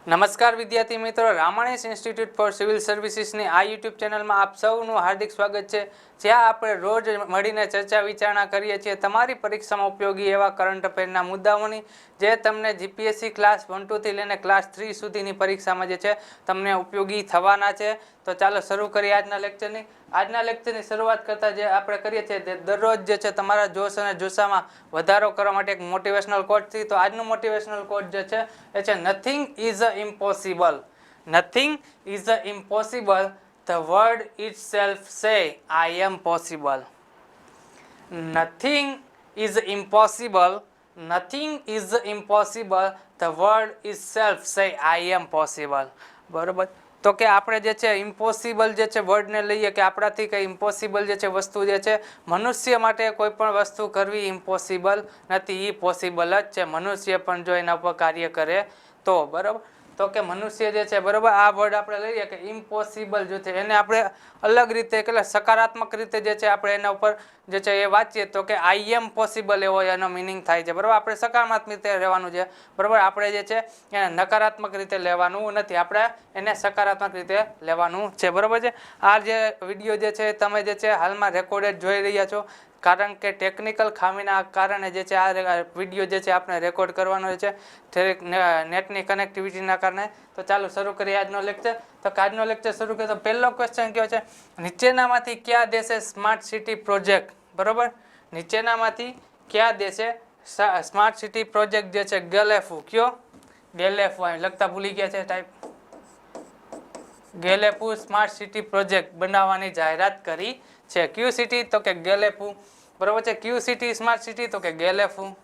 નમસ્કાર વિદ્યાર્થી મિત્રો, રામાણીસ ઇન્સ્ટિટ્યૂટ ફોર સિવિલ સર્વિસીસની આ યુટ્યુબ ચેનલમાં આપ સૌનું હાર્દિક સ્વાગત છે, જ્યાં આપણે રોજ મળીને ચર્ચા વિચારણા કરીએ છીએ તમારી પરીક્ષામાં ઉપયોગી એવા કરંટ અફેરના મુદ્દાઓની, જે તમને જીપીએસસી ક્લાસ 1-2 થી લઈને ક્લાસ 3 સુધીની પરીક્ષામાં જે છે તમને ઉપયોગી થવાના છે. તો ચાલો શરૂ કરીએ આજના લેક્ચરની. આજના લેક્ચરની શરૂઆત કરતાં જે આપણે કરીએ છીએ તે દરરોજ જે છે તમારા જોશ અને જુસ્સામાં વધારો કરવા માટે એક મોટિવેશનલ કોટથી. તો આજનું મોટિવેશનલ કોટ જે છે એ છે nothing is impossible. Nothing is impossible. The word itself say I am possible. Nothing is impossible. Nothing is impossible. The word itself say I am possible. બરોબર. તો કે આપણે જે છે ઇમ્પોસિબલ જે છે વર્ડને લઈએ કે આપણાથી કંઈ ઇમ્પોસિબલ જે છે વસ્તુ જે છે મનુષ્ય માટે કોઈ પણ વસ્તુ કરવી ઇમ્પોસિબલ નથી, એ પોસિબલ જ છે. મનુષ્ય પણ જો એના ઉપર કાર્ય કરે તો. બરાબર. તો કે મનુષ્ય જે છે બરાબર, આ વર્ડ આપણે લઈએ કે ઇમ્પોસિબલ જે છે એને આપણે અલગ રીતે એટલે સકારાત્મક રીતે જે છે આપણે એના ઉપર જે છે એ વાંચીએ તો કે આઈ એમ પોસિબલ એવો એનો મિનિંગ થાય છે. બરાબર. આપણે સકારાત્મક રીતે રહેવાનું છે. બરાબર. આપણે જે છે એને નકારાત્મક રીતે લેવાનું નથી, આપણે એને સકારાત્મક રીતે લેવાનું છે. બરાબર છે. આ જે વિડીયો જે છે તમે જે છે હાલમાં રેકોર્ડેડ જોઈ રહ્યા છો, કારણ કે ટેકનિકલ ખામીના કારણે જે છે આ વિડીયો જે છે આપણે રેકોર્ડ કરવાનો છે નેટની કનેક્ટિવિટીના કારણે. તો ચાલો શરૂ કરીએ આજનો લેક્ચર. તો આજનો લેક્ચર શરૂ કરીએ તો પહેલો ક્વેશ્ચન કયો છે, નીચેનામાંથી કયા દેશે સ્માર્ટ સિટી પ્રોજેક્ટ. બરોબર. નીચેનામાંથી કયા દેશે સ્માર્ટ સિટી પ્રોજેક્ટ જે છે ગેલેફુ. કયો? ગેલેફુ. અહીં લખતા ભૂલી ગયા છે ટાઈપ. ગેલેફુ સ્માર્ટ સિટી પ્રોજેક્ટ બનાવવાની જાહેરાત કરી છે. ક્યુ સિટી? તો કે ગેલેફુ. બરોબર છે. ક્યુ સિટી સ્માર્ટ સિટી? તો કે ગેલેફુ.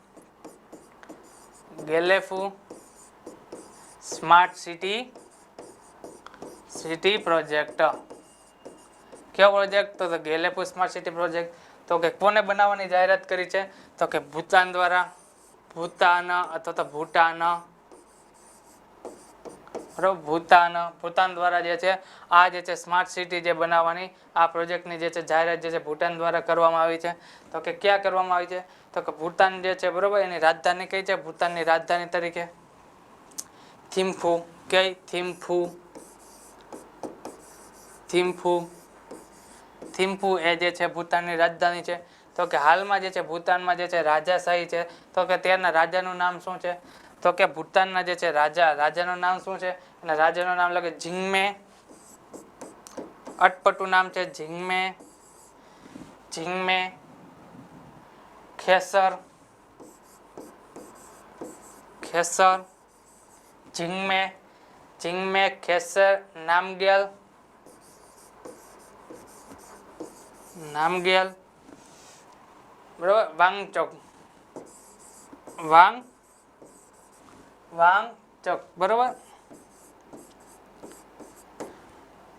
ગેલેફુ સ્માર્ટ સિટી પ્રોજેક્ટ. કયો પ્રોજેક્ટ? તો ગેલેફુ સ્માર્ટ સિટી પ્રોજેક્ટ. તો કે કોને બનાવવાની જાહેરાત કરી છે? તો કે ભૂતાન દ્વારા. ભૂતાન અથવા તો ભૂટાન. બરોબર. ભૂતાન દ્વારા જે છે આ જે છે સ્માર્ટ સિટી જે બનાવવાની આ પ્રોજેક્ટની જે છે જાહેરાત જે છે ભૂટાન દ્વારા કરવામાં આવી છે. તો કે ક્યાં કરવામાં આવી છે? તો કે ભૂટાન જે છે બરોબર, એની રાજધાની કઈ છે? ભૂતાનની રાજધાની તરીકે થિમ્ફુ. કઈ? થિમ્ફુ. થિમ્ફુ. થિમ્ફુ એ જે છે ભૂતાનની રાજધાની છે. તો કે હાલમાં જે છે ભૂતાનમાં જે છે રાજાશાહી છે. તો કે ત્યારના રાજાનું નામ શું છે? તો કે ભૂતાનના જે છે રાજાનું નામ શું છે? અને રાજાનું નામ લખે જિંગમે. અટપટું નામ છે જિંગમે. જિંગમે ખેસર. ખેસર. જિંગમે ખેસર નામગેલ. બરોબર. વાંગચોક. વાંગચોક. બરોબર.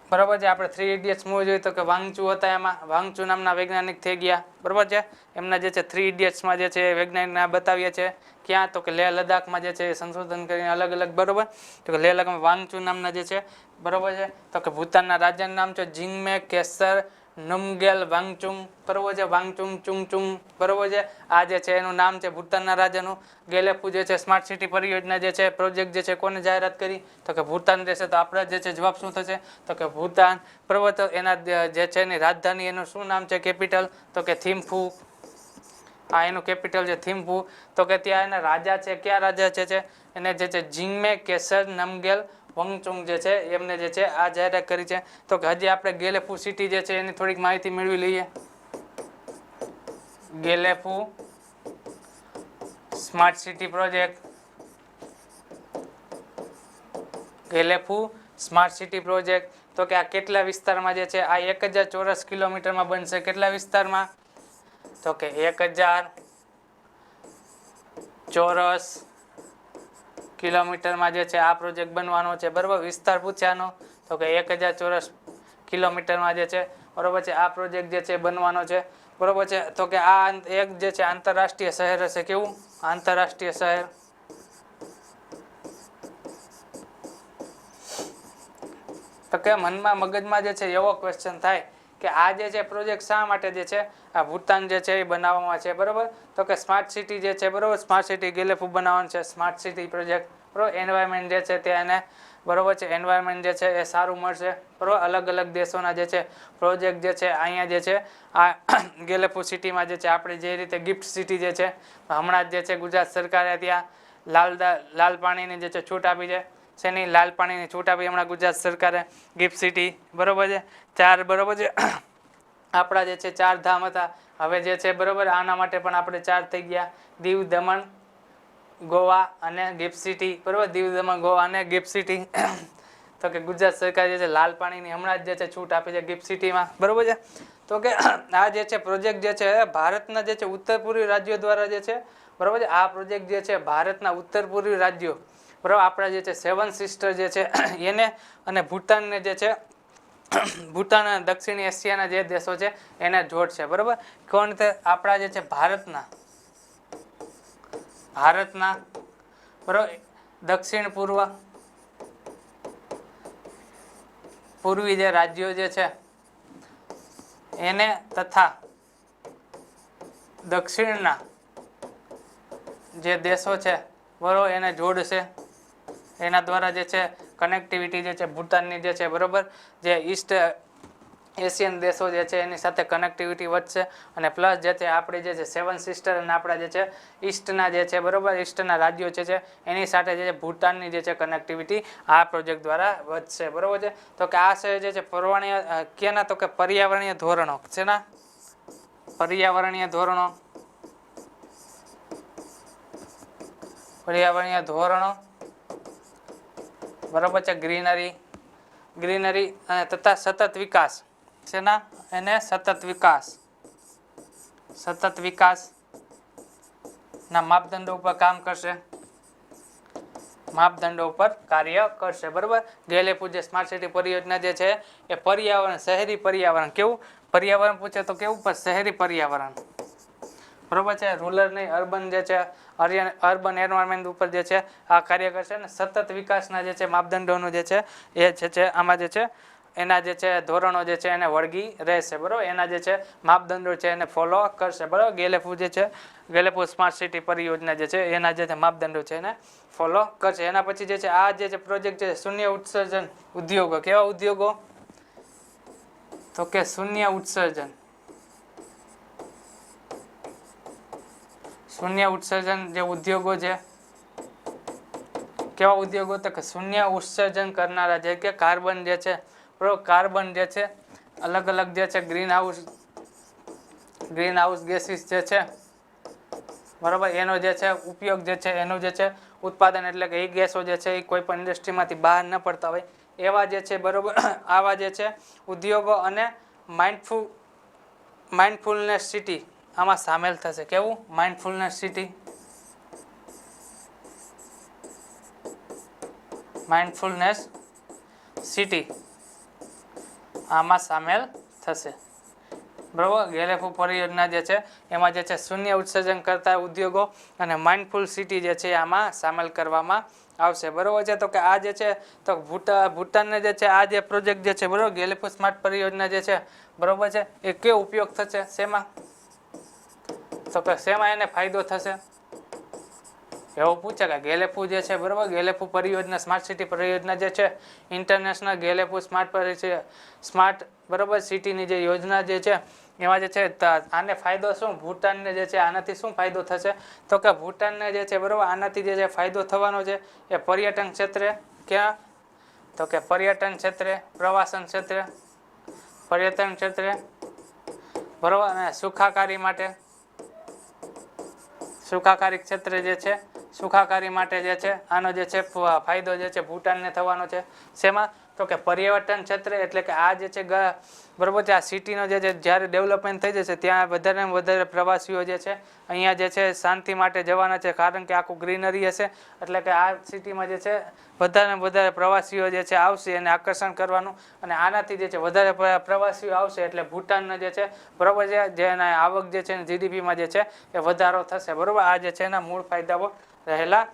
બરોબર છે. આપણે 3 ઇડિયટ્સ મૂવી જોઈ તો કે વાંગચુ હતા, એમાં વાંગચુ નામના વૈજ્ઞાનિક થઈ ગયા. બરોબર છે. એમના જે છે 3 ઇડિયટ્સમાં જે છે વૈજ્ઞાનિકના બતાવીએ છે. ક્યાં? તો કે લેહ લદ્દાખમાં જે છે સંશોધન કરીને અલગ અલગ. બરોબર. તો કે લેહ લદ્દાખમાં વાંગચુ નામના જે છે બરોબર છે. તો કે ભૂતાનના રાજાનું નામ છે જિંગમે ખેસર નમગેલ વાંગચુંગ. બરોબર છે. વાંગચુંગ ચુંગચુંગ. બરોબર છે. આ જે છે એનું નામ છે ભૂતાનના રાજાનું. ગેલેફુ જે છે સ્માર્ટ સિટી પરિયોજના જે છે પ્રોજેક્ટ જે છે કોને જાહેરાત કરી? તો કે ભૂતાન દેશે. તો આપણે જે છે જવાબ શું થશે? તો કે ભૂતાન. બરોબર. તો એના જે છે એની રાજધાની એનું શું નામ છે? કેપિટલ? તો કે થિમ્ફુ. આ એનું કેપિટલ છે થિમ્ફુ. તો કે ત્યાં એના રાજા છે, કયા રાજા છે એને જે છે જિંગમે ખેસર નમગેલ વાંગચુંગ જે છે એમને જે છે આ જાહેરાત કરી છે. તો કે હજી આપણે ગેલેફુ સિટી જે છે એની થોડીક માહિતી મેળવી લઈએ. Gelephu smart city project. Gelephu smart city project. તો કે આ કેટલા વિસ્તારમાં જે છે આ 1000 ચોરસ કિલોમીટરમાં બનશે. કેટલા વિસ્તારમાં? તો કે 1000 ચોરસ કિલોમીટરમાં જે છે આ પ્રોજેક્ટ બનવાનો છે. બરોબર. વિસ્તાર પૂછ્યાનો તો કે 1000 ચોરસ કિલોમીટરમાં જે છે બરોબર છે આ પ્રોજેક્ટ જે છે બનવાનો છે. બરોબર છે. તો કે આ એક જે છે આંતરરાષ્ટ્રીય શહેર હશે. કેવું? આંતરરાષ્ટ્રીય શહેર. તો કે મગજમાં જે છે એવો ક્વેશ્ચન થાય કે આ જે છે પ્રોજેક્ટ શા માટે જે છે આ ભૂતાન જે છે એ બનાવવામાં છે. બરોબર. તો કે સ્માર્ટ સિટી જે છે બરોબર, સ્માર્ટ સિટી ગેલેફુ બનાવવાનું છે. Smart city project. બરાબર એન્વાયરમેન્ટ જે છે તે એને બરાબર છે એન્વાયરમેન્ટ જે છે એ સારું મળશે બરાબર અલગ અલગ દેશોના જે છે પ્રોજેક્ટ જે છે અહીંયા જે છે આ ગેલેપુ સિટીમાં જે છે આપણે જે રીતે ગિફ્ટ સિટી જે છે હમણાં જ જે છે ગુજરાત સરકારે ત્યાં લાલ પાણીની જે છે છૂટ આપી છે શેની લાલ પાણીની છૂટ આપી હમણાં ગુજરાત સરકારે ગિફ્ટ સિટી બરાબર છે 4 બરાબર છે આપણા જે છે 4 ધામ હતા હવે જે છે બરાબર આના માટે પણ આપણે 4 થઈ ગયા દીવ દમણ ગોવા અને ગિફ્ટ સિટી બરાબર દીવ દમણ ગોવા અને ગિફ્ટ સિટી તો કે ગુજરાત સરકાર જે છે લાલ પાણીની હમણાં જ જે છે છૂટ આપી છે ગિફ્ટ સિટીમાં બરાબર છે તો કે આ જે છે પ્રોજેક્ટ જે છે ભારતના જે છે ઉત્તર પૂર્વી રાજ્યો દ્વારા જે છે બરાબર છે આ પ્રોજેક્ટ જે છે ભારતના ઉત્તર પૂર્વી રાજ્યો બરાબર આપણા જે છે 7 સિસ્ટર જે છે એને અને ભૂટાનને જે છે ભૂટાન અને દક્ષિણ એશિયાના જે દેશો છે એને જોડશે બરાબર કોણ તે આપણા જે છે ભારતના બરાબર દક્ષિણ પૂર્વી જે રાજ્યો જે છે એને તથા દક્ષિણના જે દેશો છે બરાબર એને જોડશે એના દ્વારા જે છે કનેક્ટિવિટી જે છે ભૂટાનની જે છે બરાબર જે ઈસ્ટ એશિયન દેશો જે છે એની સાથે કનેક્ટિવિટી વધશે અને પ્લસ જે છે આપણી જે છે 7 સિસ્ટર અને આપણા જે છે ઈસ્ટના જે છે બરાબર ઈસ્ટના રાજ્યો છે એની સાથે જે છે ભૂટાનની જે છે કનેક્ટિવિટી આ પ્રોજેક્ટ દ્વારા વધશે બરાબર છે તો કે આ છે જે છે કેના તો કે પર્યાવરણીય ધોરણો શેના પર્યાવરણીય ધોરણો બરાબર છે ગ્રીનરી અને તથા સતત વિકાસ શેના એને સતત વિકાસ ના માપદંડો ઉપર કામ કરશે કાર્ય કરશે બરાબર ગેલેપુ જે સ્માર્ટ સિટી પરિયોજના જે છે એ પર્યાવરણ શહેરી પર્યાવરણ કેવું પર્યાવરણ પૂછે તો કેવું પણ શહેરી પર્યાવરણ બરાબર છે રૂરલ નહીં અર્બન જે છે અર્બન એન્વાયરમેન્ટ ઉપર જે છે આ કાર્ય કરશે અને સતત વિકાસના જે છે માપદંડોનું જે છે એ છે આમાં જે છે એના જે છે ધોરણો જે છે એને વળગી રહેશે બરાબર એના જે છે માપદંડો છે એને ફોલો કરશે બરાબર ગેલેપુ જે છે ગેલેપુ સ્માર્ટ સિટી પરિયોજના જે છે એના જે માપદંડો છે એને ફોલો કરશે એના પછી જે છે આ જે છે પ્રોજેક્ટ છે શૂન્ય ઉત્સર્જન ઉદ્યોગો કેવા ઉદ્યોગો તો કે શૂન્ય ઉત્સર્જન જે ઉદ્યોગો છે કેવા ઉદ્યોગો તો કે શૂન્ય ઉત્સર્જન કરનારા જે કે કાર્બન જે છે કાર્બન જે છે અલગ અલગ જે છે ગ્રીન હાઉસ ગેસીસ જે છે બરાબર એનો જે છે ઉપયોગ જે છે એનું જે છે ઉત્પાદન એટલે કે એ ગેસો જે છે એ કોઈ પણ ઇન્ડસ્ટ્રીમાંથી બહાર ન પડતા હોય એવા જે છે બરાબર આવા જે છે ઉદ્યોગો અને માઇન્ડફુલનેસ સિટી આમાં સામેલ થશે કેવું માઇન્ડફુલનેસ સિટી આમાં સામેલ થશે બરાબર ગેલેપુ પરિયોજના જે છે એમાં જે છે શૂન્ય ઉત્સર્જન કરતા ઉદ્યોગો અને માઇન્ડફુલ સિટી જે છે આમાં સામેલ કરવામાં આવશે બરાબર છે તો કે આ જે છે તો ભૂટાનને જે છે આ જે પ્રોજેક્ટ જે છે બરાબર ગેલેપુ સ્માર્ટ પરિયોજના જે છે બરાબર છે એ કેવો ઉપયોગ થશે શેમાં તો કે શેમાં એને ફાયદો થશે એવું પૂછે કે ગેલેપુ જે છે બરાબર ગેલેપુ પરિયોજના સ્માર્ટ સિટી પરિયોજના જે છે ઇન્ટરનેશનલ ગેલેપુ સ્માર્ટ બરાબર સિટીની જે યોજના જે છે એમાં જે છે આને ફાયદો શું ભૂટાનને જે છે આનાથી શું ફાયદો થશે તો કે ભૂટાનને જે છે બરાબર આનાથી જે છે ફાયદો થવાનો છે એ પર્યટન ક્ષેત્રે ક્યાં તો કે પર્યટન ક્ષેત્રે પ્રવાસન ક્ષેત્રે બરાબર અને સુખાકારી ક્ષેત્રે જે છે સુખાકારી માટે જે છે આનો જે છે ફાયદો જે છે ભૂટાનને થવાનો છે શેમાં તો કે પર્યટન ક્ષેત્રે એટલે કે આ જે છે બરાબર છે આ સિટીનો જે છે જ્યારે ડેવલપમેન્ટ થઈ જશે ત્યાં વધારે વધારે પ્રવાસીઓ જે છે અહીંયા જે છે શાંતિ માટે જવાના છે કારણ કે આખું ગ્રીનરી હશે એટલે કે આ સિટીમાં જે છે વધારે પ્રવાસીઓ જે છે આવશે એને આકર્ષણ કરવાનું અને આનાથી જે છે વધારે પ્રવાસીઓ આવશે એટલે ભૂટાનના જે છે બરાબર છે જેના આવક જે છે જીડીપીમાં જે છે એ વધારો થશે બરાબર આ જે છે એના મૂળ ફાયદાઓ રહેલા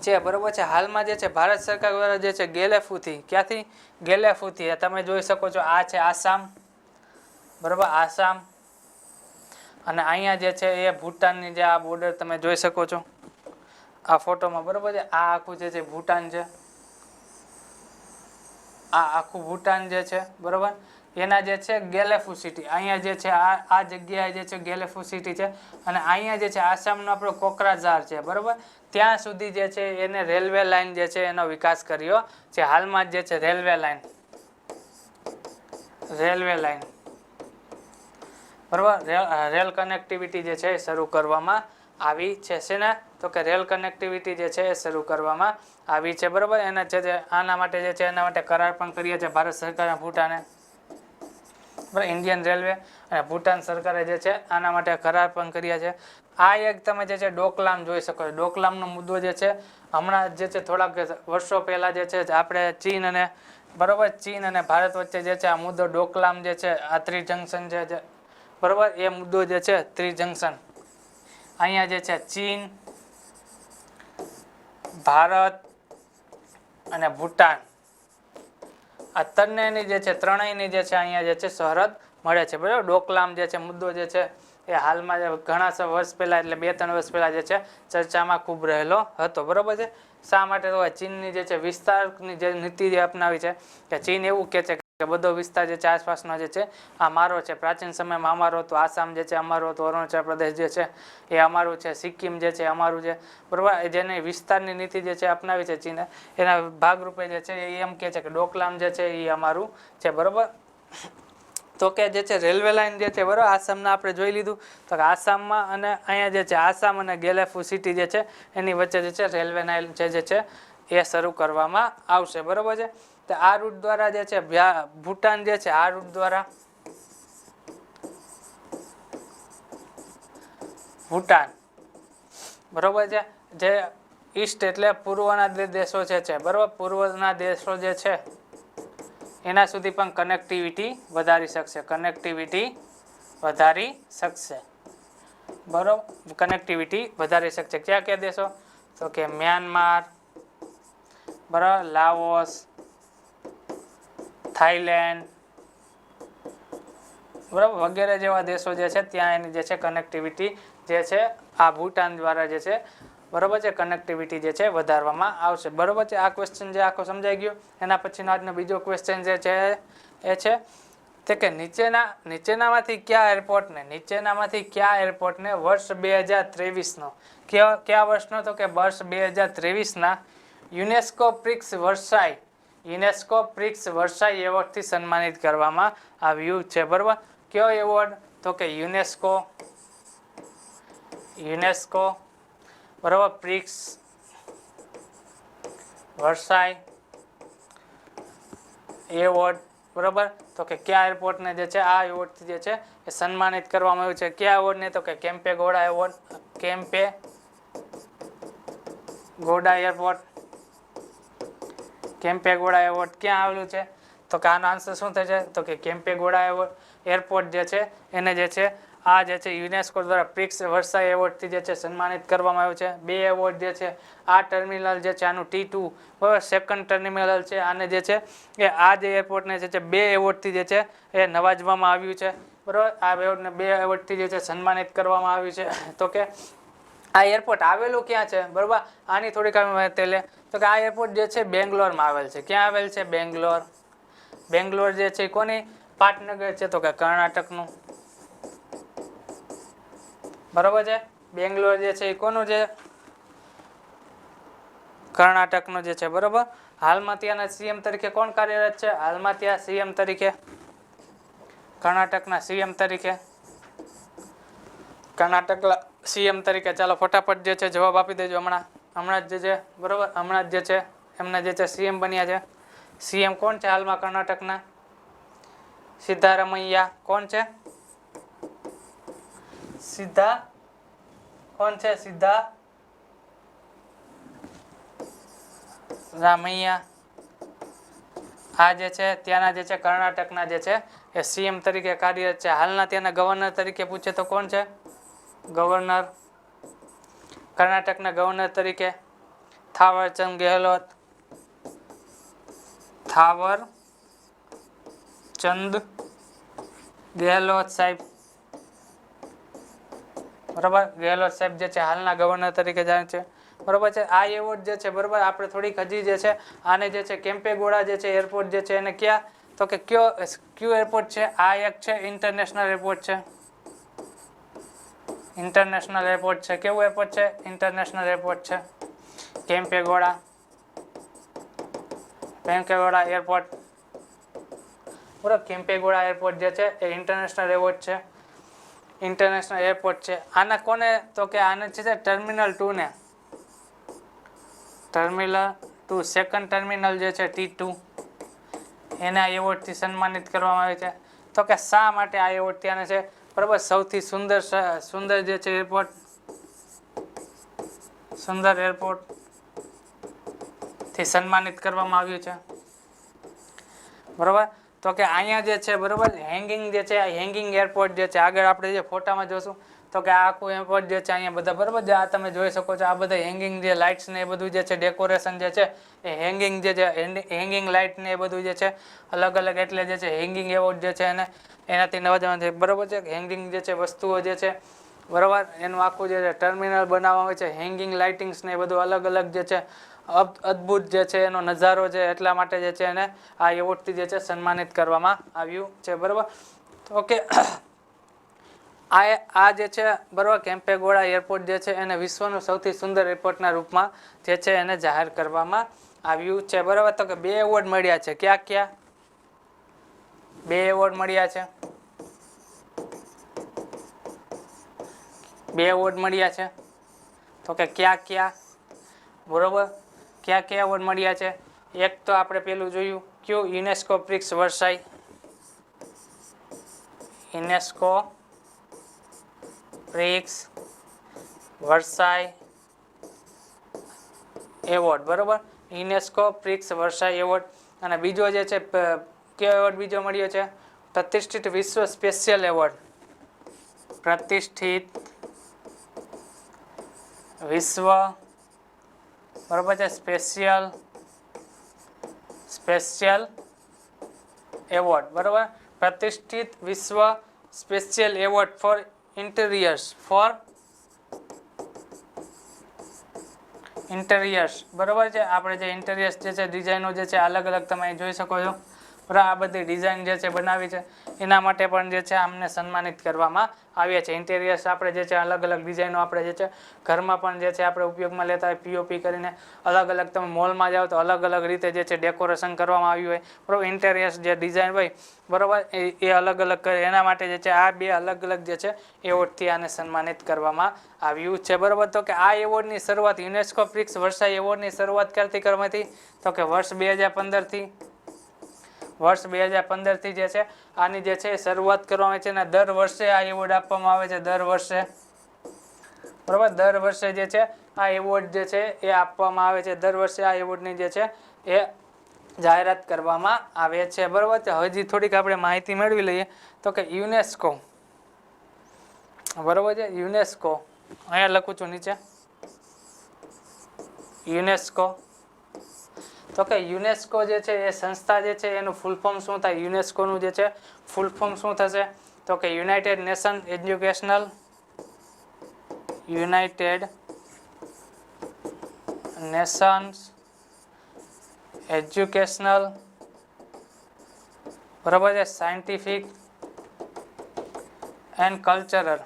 છે બરાબર છે હાલમાં જે છે ભારત સરકાર દ્વારા જે છે ગેલેપુથી તમે જોઈ શકો છો આ છે આસામ બરાબર આસામ અને અહીંયા જે છે એ ભૂટાનની જે આ બોર્ડર તમે જોઈ શકો છો આ ફોટોમાં, બરોબર છે. આ આખું જે છે ભૂટાન છે, આ આખું ભૂટાન જે છે, બરોબર, એના જે છે ગેલેફુ સિટી, અહીંયા જે છે આ જગ્યાએ જે છે ગેલેફુ સિટી છે. અને અહીંયા જે છે આસામનો આપણો કોકરાઝાર છે, બરોબર. ત્યાં સુધી જે છે એને રેલવે લાઇન જે છે એનો વિકાસ કર્યો છે. હાલમાં જે છે રેલવે લાઇન, બરોબર, રેલ કનેક્ટિવિટી જે છે એ શરૂ કરવામાં આવી છે. શેના? તો કે રેલ કનેક્ટિવિટી જે છે એ શરૂ કરવામાં આવી છે, બરોબર. એના છે આના માટે જે છે એના માટે કરાર પણ કર્યા છે ભારત સરકારે ભૂટાને, બરાબર. ઇન્ડિયન રેલવે અને ભૂટાન સરકારે જે છે આના માટે કરાર પણ કર્યા છે. આ એક તમે જે છે ડોકલામ જોઈ શકો છો. ડોકલામનો મુદ્દો જે છે હમણાં જે છે થોડાક વર્ષો પહેલા જે છે આપણે ચીન અને, બરોબર, ચીન અને ભારત વચ્ચે જે છે આ મુદ્દો ડોકલામ જે છે આ ત્રિજંક્શન છે, બરોબર, એ મુદ્દો જે છે ત્રિજંક્શન, અહીંયા જે છે ચીન, ભારત અને ભૂટાન, આ ત્રણેયની જે છે અહીંયા જે છે સરહદ મળે છે, બરાબર. ડોકલામ જે છે મુદ્દો જે છે એ હાલમાં ઘણા વર્ષ પહેલા, એટલે 2-3 વર્ષ પહેલા જે છે ચર્ચામાં ખૂબ રહેલો હતો, બરોબર છે. શા માટે? તો ચીનની જે છે વિસ્તારની જે નીતિ જે અપનાવી છે કે ચીન એવું કહે છે કે બધો વિસ્તાર જે છે આસપાસનો જે છે આ મારો છે. પ્રાચીન સમયમાં અમારો હતો, આસામ જે છે અમારો હતો, અરુણાચલ પ્રદેશ જે છે એ અમારું છે, સિક્કિમ જે છે અમારું છે, બરાબર. જેને વિસ્તારની નીતિ જે છે અપનાવી છે ચીને, એના ભાગરૂપે જે છે એ એમ કહે છે કે ડોકલામ જે છે એ અમારું છે, બરાબર. તો કે જે છે રેલવે લાઇન જે છે, બરાબર, આસામના આપણે જોઈ લીધું. તો કે આસામમાં અને અહીંયા જે છે આસામ અને ગેલેફુ સિટી જે છે એની વચ્ચે જે છે રેલવે લાઇન જે છે એ શરૂ કરવામાં આવશે, બરાબર છે. તો આ રૂટ દ્વારા જે છે ભૂટાન જે છે આ રૂટ દ્વારા ભૂટાન, બરોબર છે, જે ઈસ્ટ એટલે પૂર્વના દેશો છે, બરોબર, પૂર્વના દેશો જે છે એના સુધી પણ કનેક્ટિવિટી વધારી શકશે, બરોબર, કનેક્ટિવિટી વધારી શકશે. ક્યાં ક્યાં દેશો? તો કે મ્યાનમાર, બરાબર, લાઓસ, થાઈલેન્ડ, બરાબર, વગેરે જેવા દેશો જે છે ત્યાં એની જે છે કનેક્ટિવિટી જે છે આ ભૂટાન દ્વારા જે છે, બરોબર છે, કનેક્ટિવિટી જે છે વધારવામાં આવશે, બરોબર છે. આ ક્વેશ્ચન જે આખો સમજાઈ ગયો. એના પછીનો આજનો બીજો ક્વેશ્ચન જે છે એ છે તે કે નીચેનામાંથી કયા એરપોર્ટને વર્ષ 2023નો કયા વર્ષનો? તો કે વર્ષ 2023ના યુનેસ્કો પ્રિક્સ વર્સાઈ એવોર્ડથી સન્માનિત કરવામાં આવ્યું છે, બરોબર. કયો એવોર્ડ? તો કે યુનેસ્કો, બરોબર, પ્રિક્સ વર્સાઈ એવોર્ડ, બરોબર. તો કે કયા એરપોર્ટને જે છે આ એવોર્ડથી જે છે એ સન્માનિત કરવામાં આવ્યું છે? કયા એવોર્ડને? તો કે કેમ્પેગોડા એવોર્ડ, કેમ્પેગોડા એવોર્ડ ક્યાં આવેલું છે? તો કે આનો આન્સર શું થશે? તો કે કેમ્પેગોડા એરપોર્ટ જે છે એને જે છે આ જે છે યુનેસ્કો દ્વારા પ્રિક્સ વર્સાઈ એવોર્ડથી જે છે સન્માનિત કરવામાં આવ્યું છે. 2 એવોર્ડ જે છે આ ટર્મિનલ જે છે આનું T2, બરાબર, સેકન્ડ ટર્મિનલ છે. આને જે છે એ આ જે એરપોર્ટને જે છે 2 એવોર્ડથી જે છે એ નવાજવામાં આવ્યું છે, બરાબર. આ એવોર્ડને 2 એવોર્ડથી જે છે સન્માનિત કરવામાં આવ્યું છે. તો કે આ એરપોર્ટ આવેલું ક્યાં છે? બરાબર, આની થોડીક માહિતી લે. તો કે આ એરપોર્ટ જે છે બેંગ્લોરમાં આવેલ છે. ક્યાં આવેલ છે? બેંગ્લોર જે છે કોની પાટનગર છે? તો કે કર્ણાટકનું, બરોબર છે. બેંગ્લોર જે છે એ કોનું છે? કર્ણાટકનું જે છે, બરોબર. હાલમાં ત્યાંના સીએમ તરીકે કોણ કાર્યરત છે? હાલમાં ત્યાં સીએમ તરીકે કર્ણાટકના સીએમ તરીકે ચાલો ફટાફટ જે છે જવાબ આપી દેજો. હમણાં જ જે છે, બરોબર, હમણાં જ જે છે એમના જે છે સીએમ બન્યા છે. સીએમ કોણ છે હાલમાં કર્ણાટકના? સિદ્ધારમૈયા. કોણ છે? સિદ્ધારમૈયા. આ જે છે ત્યાંના જે છે કર્ણાટકના જે છે એ સીએમ તરીકે કાર્યરત છે. હાલના ત્યાંના ગવર્નર તરીકે પૂછે તો કોણ છે? કર્ણાટકના ગવર્નર તરીકે થાવરચંદ ગેહલોત સાહેબ, બરાબર. ગેહલોત સાહેબ જે છે હાલના ગવર્નર તરીકે જાણે છે. બરોબર છે. આ એવોર્ડ જે છે બરોબર આપણે થોડીક હજી જે છે આને જે છે કેમ્પેગોડા જે છે એરપોર્ટ જે છે એને ક્યાં તો કે કયો એરપોર્ટ છે આ એક છે ઇન્ટરનેશનલ એરપોર્ટ છે ઇન્ટરનેશનલ એરપોર્ટ છે કેવું એરપોર્ટ છે ઇન્ટરનેશનલ એરપોર્ટ છે કેમ્પેગોડા એરપોર્ટ બરાબર કેમ્પેગોડા એરપોર્ટ જે છે એ ઇન્ટરનેશનલ એરપોર્ટ છે ઇન્ટરનેશનલ એરપોર્ટ છે આના કોને તો કે આને છે ટર્મિનલ 2 ને ટર્મિનલ 2 સેકન્ડ ટર્મિનલ જે છે T2 એના એવોર્ડથી સન્માનિત કરવામાં આવે છે તો કે શા માટે આ એવોર્ડ ત્યાંને છે બરાબર સૌથી સુંદર જે છે એરપોર્ટ સુંદર એરપોર્ટ થી સન્માનિત કરવામાં આવ્યું છે બરાબર તો કે અહીંયા જે છે બરાબર હેંગિંગ જે છે હેંગિંગ એરપોર્ટ જે છે આગળ આપણે જે ફોટામાં જોશું તો કે આ આખું એરપોર્ટ જે છે અહીંયા બધા બરાબર જે આ તમે જોઈ શકો છો આ બધા હેંગિંગ જે લાઇટ્સ ને એ બધું જે છે ડેકોરેશન જે છે એ હેંગિંગ જે છે હેંગિંગ લાઇટ ને એ બધું જે છે અલગ અલગ એટલે જે છે હેંગિંગ એવોર્ડ જે છે એને એનાથી નવાજવાનું છે બરાબર છે હેંગિંગ જે છે વસ્તુઓ જે છે બરાબર એનું આખું જે છે ટર્મિનલ બનાવવામાં આવે છે હેંગિંગ લાઇટિંગ્સ ને એ બધું અલગ અલગ જે છે અદ્ભુત જે છે એનો નજારો છે એટલા માટે જે છે એને આ એવોર્ડથી જે છે સન્માનિત કરવામાં આવ્યું છે બરાબર તો કે આ જે છે બરાબર કેમ્પેગોડા એરપોર્ટ જે છે એને વિશ્વનું સૌથી સુંદર એરપોર્ટના રૂપમાં જે છે એને જાહેર કરવામાં આવ્યું છે બરાબર તો કે 2 એવોર્ડ મળ્યા છે ક્યાં 2 એવોર્ડ મળ્યા છે 2 એવોર્ડ મળ્યા છે તો કે ક્યાં બરોબર ક્યાં એવોર્ડ મળ્યા છે એક તો આપણે પેલું જોયું કયું UNESCO prix Versailles UNESCO prix Versailles award બરોબર યુનેસ્કો પ્રિક્સ વર્સાઈ એવોર્ડ અને બીજો જે છે કયો એવોર્ડ બીજો મળ્યો છે પ્રતિષ્ઠિત વિશ્વ સ્પેશિયલ એવોર્ડ પ્રતિષ્ઠિત વિશ્વ બરોબર છે સ્પેશિયલ એવોર્ડ બરોબર પ્રતિષ્ઠિત વિશ્વ સ્પેશિયલ એવોર્ડ ફોર ઇન્ટિરિયર્સ બરોબર છે આપણે જે ઇન્ટિરિયર્સ જે છે ડિઝાઇનો જે છે અલગ અલગ તમે જોઈ શકો છો બરાબર આ બધી ડિઝાઇન જે છે બનાવી છે એના માટે પણ જે છે આમને સન્માનિત કરવામાં આવ્યા છે ઇન્ટિરિયર્સ આપણે જે છે અલગ અલગ ડિઝાઇનો આપણે જે છે ઘરમાં પણ જે છે આપણે ઉપયોગમાં લેતા હોય પીઓપી કરીને અલગ અલગ તમે મોલમાં જાઓ તો અલગ અલગ રીતે જે છે ડેકોરેશન કરવામાં આવ્યું હોય બરાબર ઇન્ટિરિયર્સ જે ડિઝાઇન હોય બરાબર એ અલગ અલગ કરે એના માટે જે છે આ 2 અલગ અલગ જે છે એવોર્ડથી આને સન્માનિત કરવામાં આવ્યું છે બરાબર તો કે આ એવોર્ડની શરૂઆત યુનેસ્કો પ્રિક્સ વર્સાઈ એવોર્ડની શરૂઆત ક્યારથી કરવામાં હતી તો કે વર્ષ 2015 થી જે છે આની જે છે શરૂઆત કરવામાં આવે છે અને દર વર્ષે આ એવોર્ડ આપવામાં આવે છે દર વર્ષે બરાબર દર વર્ષે જે છે આ એવોર્ડ જે છે એ આપવામાં આવે છે દર વર્ષે આ એવોર્ડની જે છે એ જાહેરાત કરવામાં આવે છે બરાબર તો હજી થોડીક આપણે માહિતી મેળવી લઈએ તો કે યુનેસ્કો બરાબર છે યુનેસ્કો અહીંયા લખું છું નીચે યુનેસ્કો તો કે યુનેસ્કો જે છે એ સંસ્થા જે છે એનું ફૂલ ફોર્મ શું થાય યુનેસ્કોનું જે છે ફૂલ ફોર્મ શું થશે તો કે યુનાઇટેડ નેશન એજ્યુકેશનલ બરાબર છે સાયન્ટિફિક એન્ડ કલ્ચરલ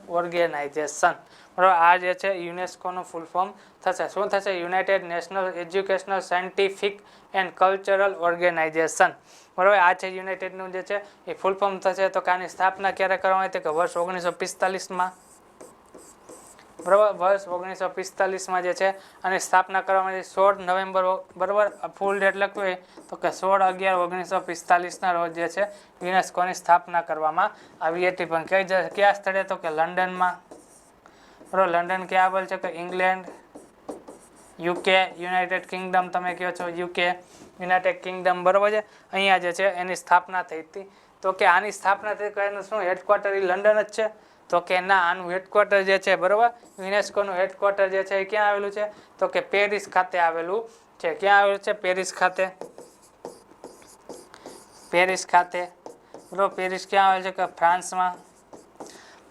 ઓર્ગેનાઇઝેશન બરાબર આ જે છે યુનેસ્કોનું ફૂલ ફોર્મ થશે શું થશે United National Educational Scientific and Cultural Organization બરાબર આ છે યુનાઇટેડનું જે છે એ ફૂલ ફોર્મ થશે તો કે આની સ્થાપના ક્યારે કરવામાં આવી હતી કે વર્ષ 1945માં બરાબર વર્ષ 1945માં જે છે આની સ્થાપના કરવામાં આવી 16 નવેમ્બર બરાબર ફૂલ ડેટ લખવી હોય તો કે 16/11/1945ના રોજ જે છે યુનેસ્કોની સ્થાપના કરવામાં આવી હતી પણ કયા સ્થળે તો કે લંડનમાં બરાબર લંડન ક્યાં આવેલ છે કે ઇંગ્લેન્ડ યુકે યુનાઇટેડ કિંગડમ તમે કહો છો યુકે યુનાઇટેડ કિંગડમ બરાબર છે અહીંયા જે છે એની સ્થાપના થઈ હતી તો કે આની સ્થાપના થઈ એનું શું હેડક્વાર્ટર લંડન જ છે તો કે ના આનું હેડક્વાર્ટર જે છે બરાબર યુનેસ્કોનું હેડક્વાર્ટર જે છે એ ક્યાં આવેલું છે તો કે પેરિસ ખાતે આવેલું છે ક્યાં આવેલું છે પેરિસ ખાતે બરાબર પેરિસ ક્યાં આવેલું છે કે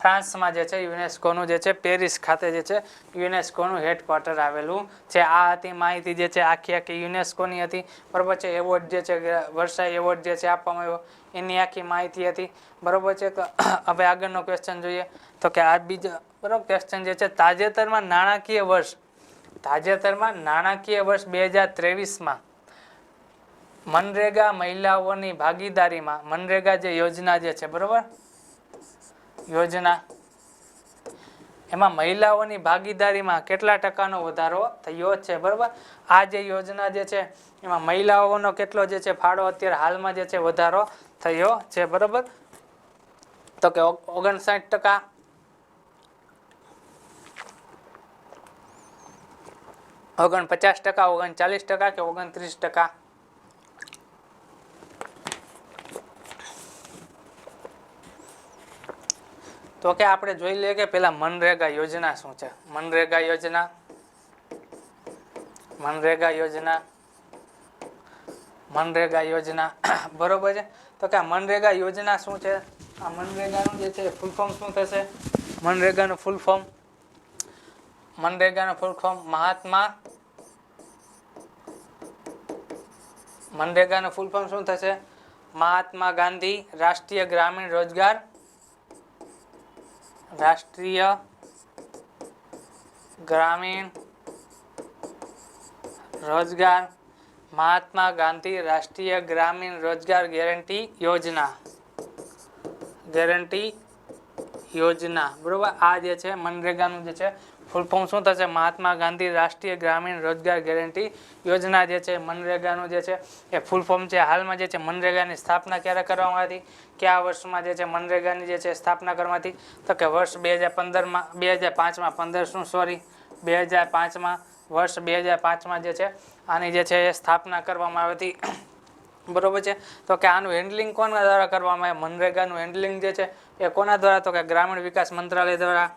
ફ્રાન્સમાં જે છે યુનેસ્કોનું જે છે પેરિસ ખાતે જે છે યુનેસ્કોનું હેડક્વાર્ટર આવેલું છે. આ હતી માહિતી જે છે આખી યુનેસ્કોની હતી. બરોબર છે. એવોર્ડ જે છે વર્સાઈ એવોર્ડ જે છે આપવામાં આવ્યો એની આખી માહિતી હતી. બરોબર છે. તો હવે આગળનો ક્વેશ્ચન જોઈએ તો કે આ બીજો બરોબર ક્વેશ્ચન જે છે તાજેતરમાં નાણાકીય વર્ષ 2023માં મનરેગા મહિલાઓની ભાગીદારીમાં મનરેગા જે યોજના જે છે બરોબર યોજના એમાં મહિલાઓની ભાગીદારીમાં કેટલા ટકાનો વધારો થયો છે. બરોબર આ જે યોજના જે છે એમાં મહિલાઓનો કેટલો જે છે ફાળો અત્યારે હાલમાં જે છે વધારો થયો છે. બરોબર તો કે 59%, 49%, 39% કે 29%. તો કે આપણે જોઈ લઈએ કે પેલા મનરેગા યોજના શું છે. મનરેગા યોજના બરોબર છે. તો કે આ મનરેગા યોજના શું છે? આ મનરેગાનું જે છે ફૂલ ફોર્મ શું થશે? મનરેગાનું ફૂલ ફોર્મ મનરેગાનું ફૂલ ફોર્મ શું થશે? મહાત્મા ગાંધી રાષ્ટ્રીય ગ્રામીણ રોજગાર મહાત્મા ગાંધી રાષ્ટ્રીય ગ્રામીણ રોજગાર ગેરંટી યોજના બરોબર. આ જે છે મનરેગાનું જે છે ફૂલ ફોર્મ શું થશે? મહાત્મા ગાંધી રાષ્ટ્રીય ગ્રામીણ રોજગાર ગેરંટી યોજના જે છે મનરેગાનું જે છે એ ફૂલ ફોર્મ છે. હાલમાં જે છે મનરેગાની સ્થાપના ક્યારે કરવામાં આવી? કયા વર્ષમાં જે છે મનરેગાની જે છે સ્થાપના કરવામાં હતી? તો કે વર્ષ 2005માં જે છે આની જે છે એ સ્થાપના કરવામાં આવી હતી. બરોબર છે. તો કે આનું હેન્ડલિંગ કોના દ્વારા કરવામાં આવે? મનરેગાનું હેન્ડલિંગ જે છે એ કોના દ્વારા? તો કે ગ્રામીણ વિકાસ મંત્રાલય દ્વારા.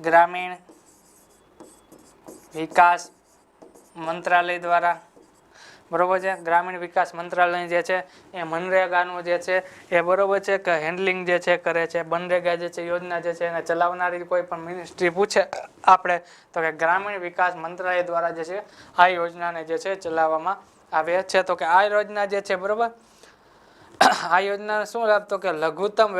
ગ્રામીણ વિકાસ મંત્રાલય દ્વારા. બરોબર છે. ગ્રામીણ વિકાસ મંત્રાલય જે છે એ મનરેગાનું જે છે એ બરોબર છે કે હેન્ડલિંગ જે છે કરે છે. મનરેગા જે છે યોજના જે છે એને ચલાવનારી કોઈ પણ મિનિસ્ટ્રી પૂછે આપણે તો કે ગ્રામીણ વિકાસ મંત્રાલય દ્વારા જે છે આ યોજનાને જે છે ચલાવવામાં આવે છે. તો કે આ યોજના જે છે બરોબર આ યોજના શું લાભ? તો કે લઘુત્તમ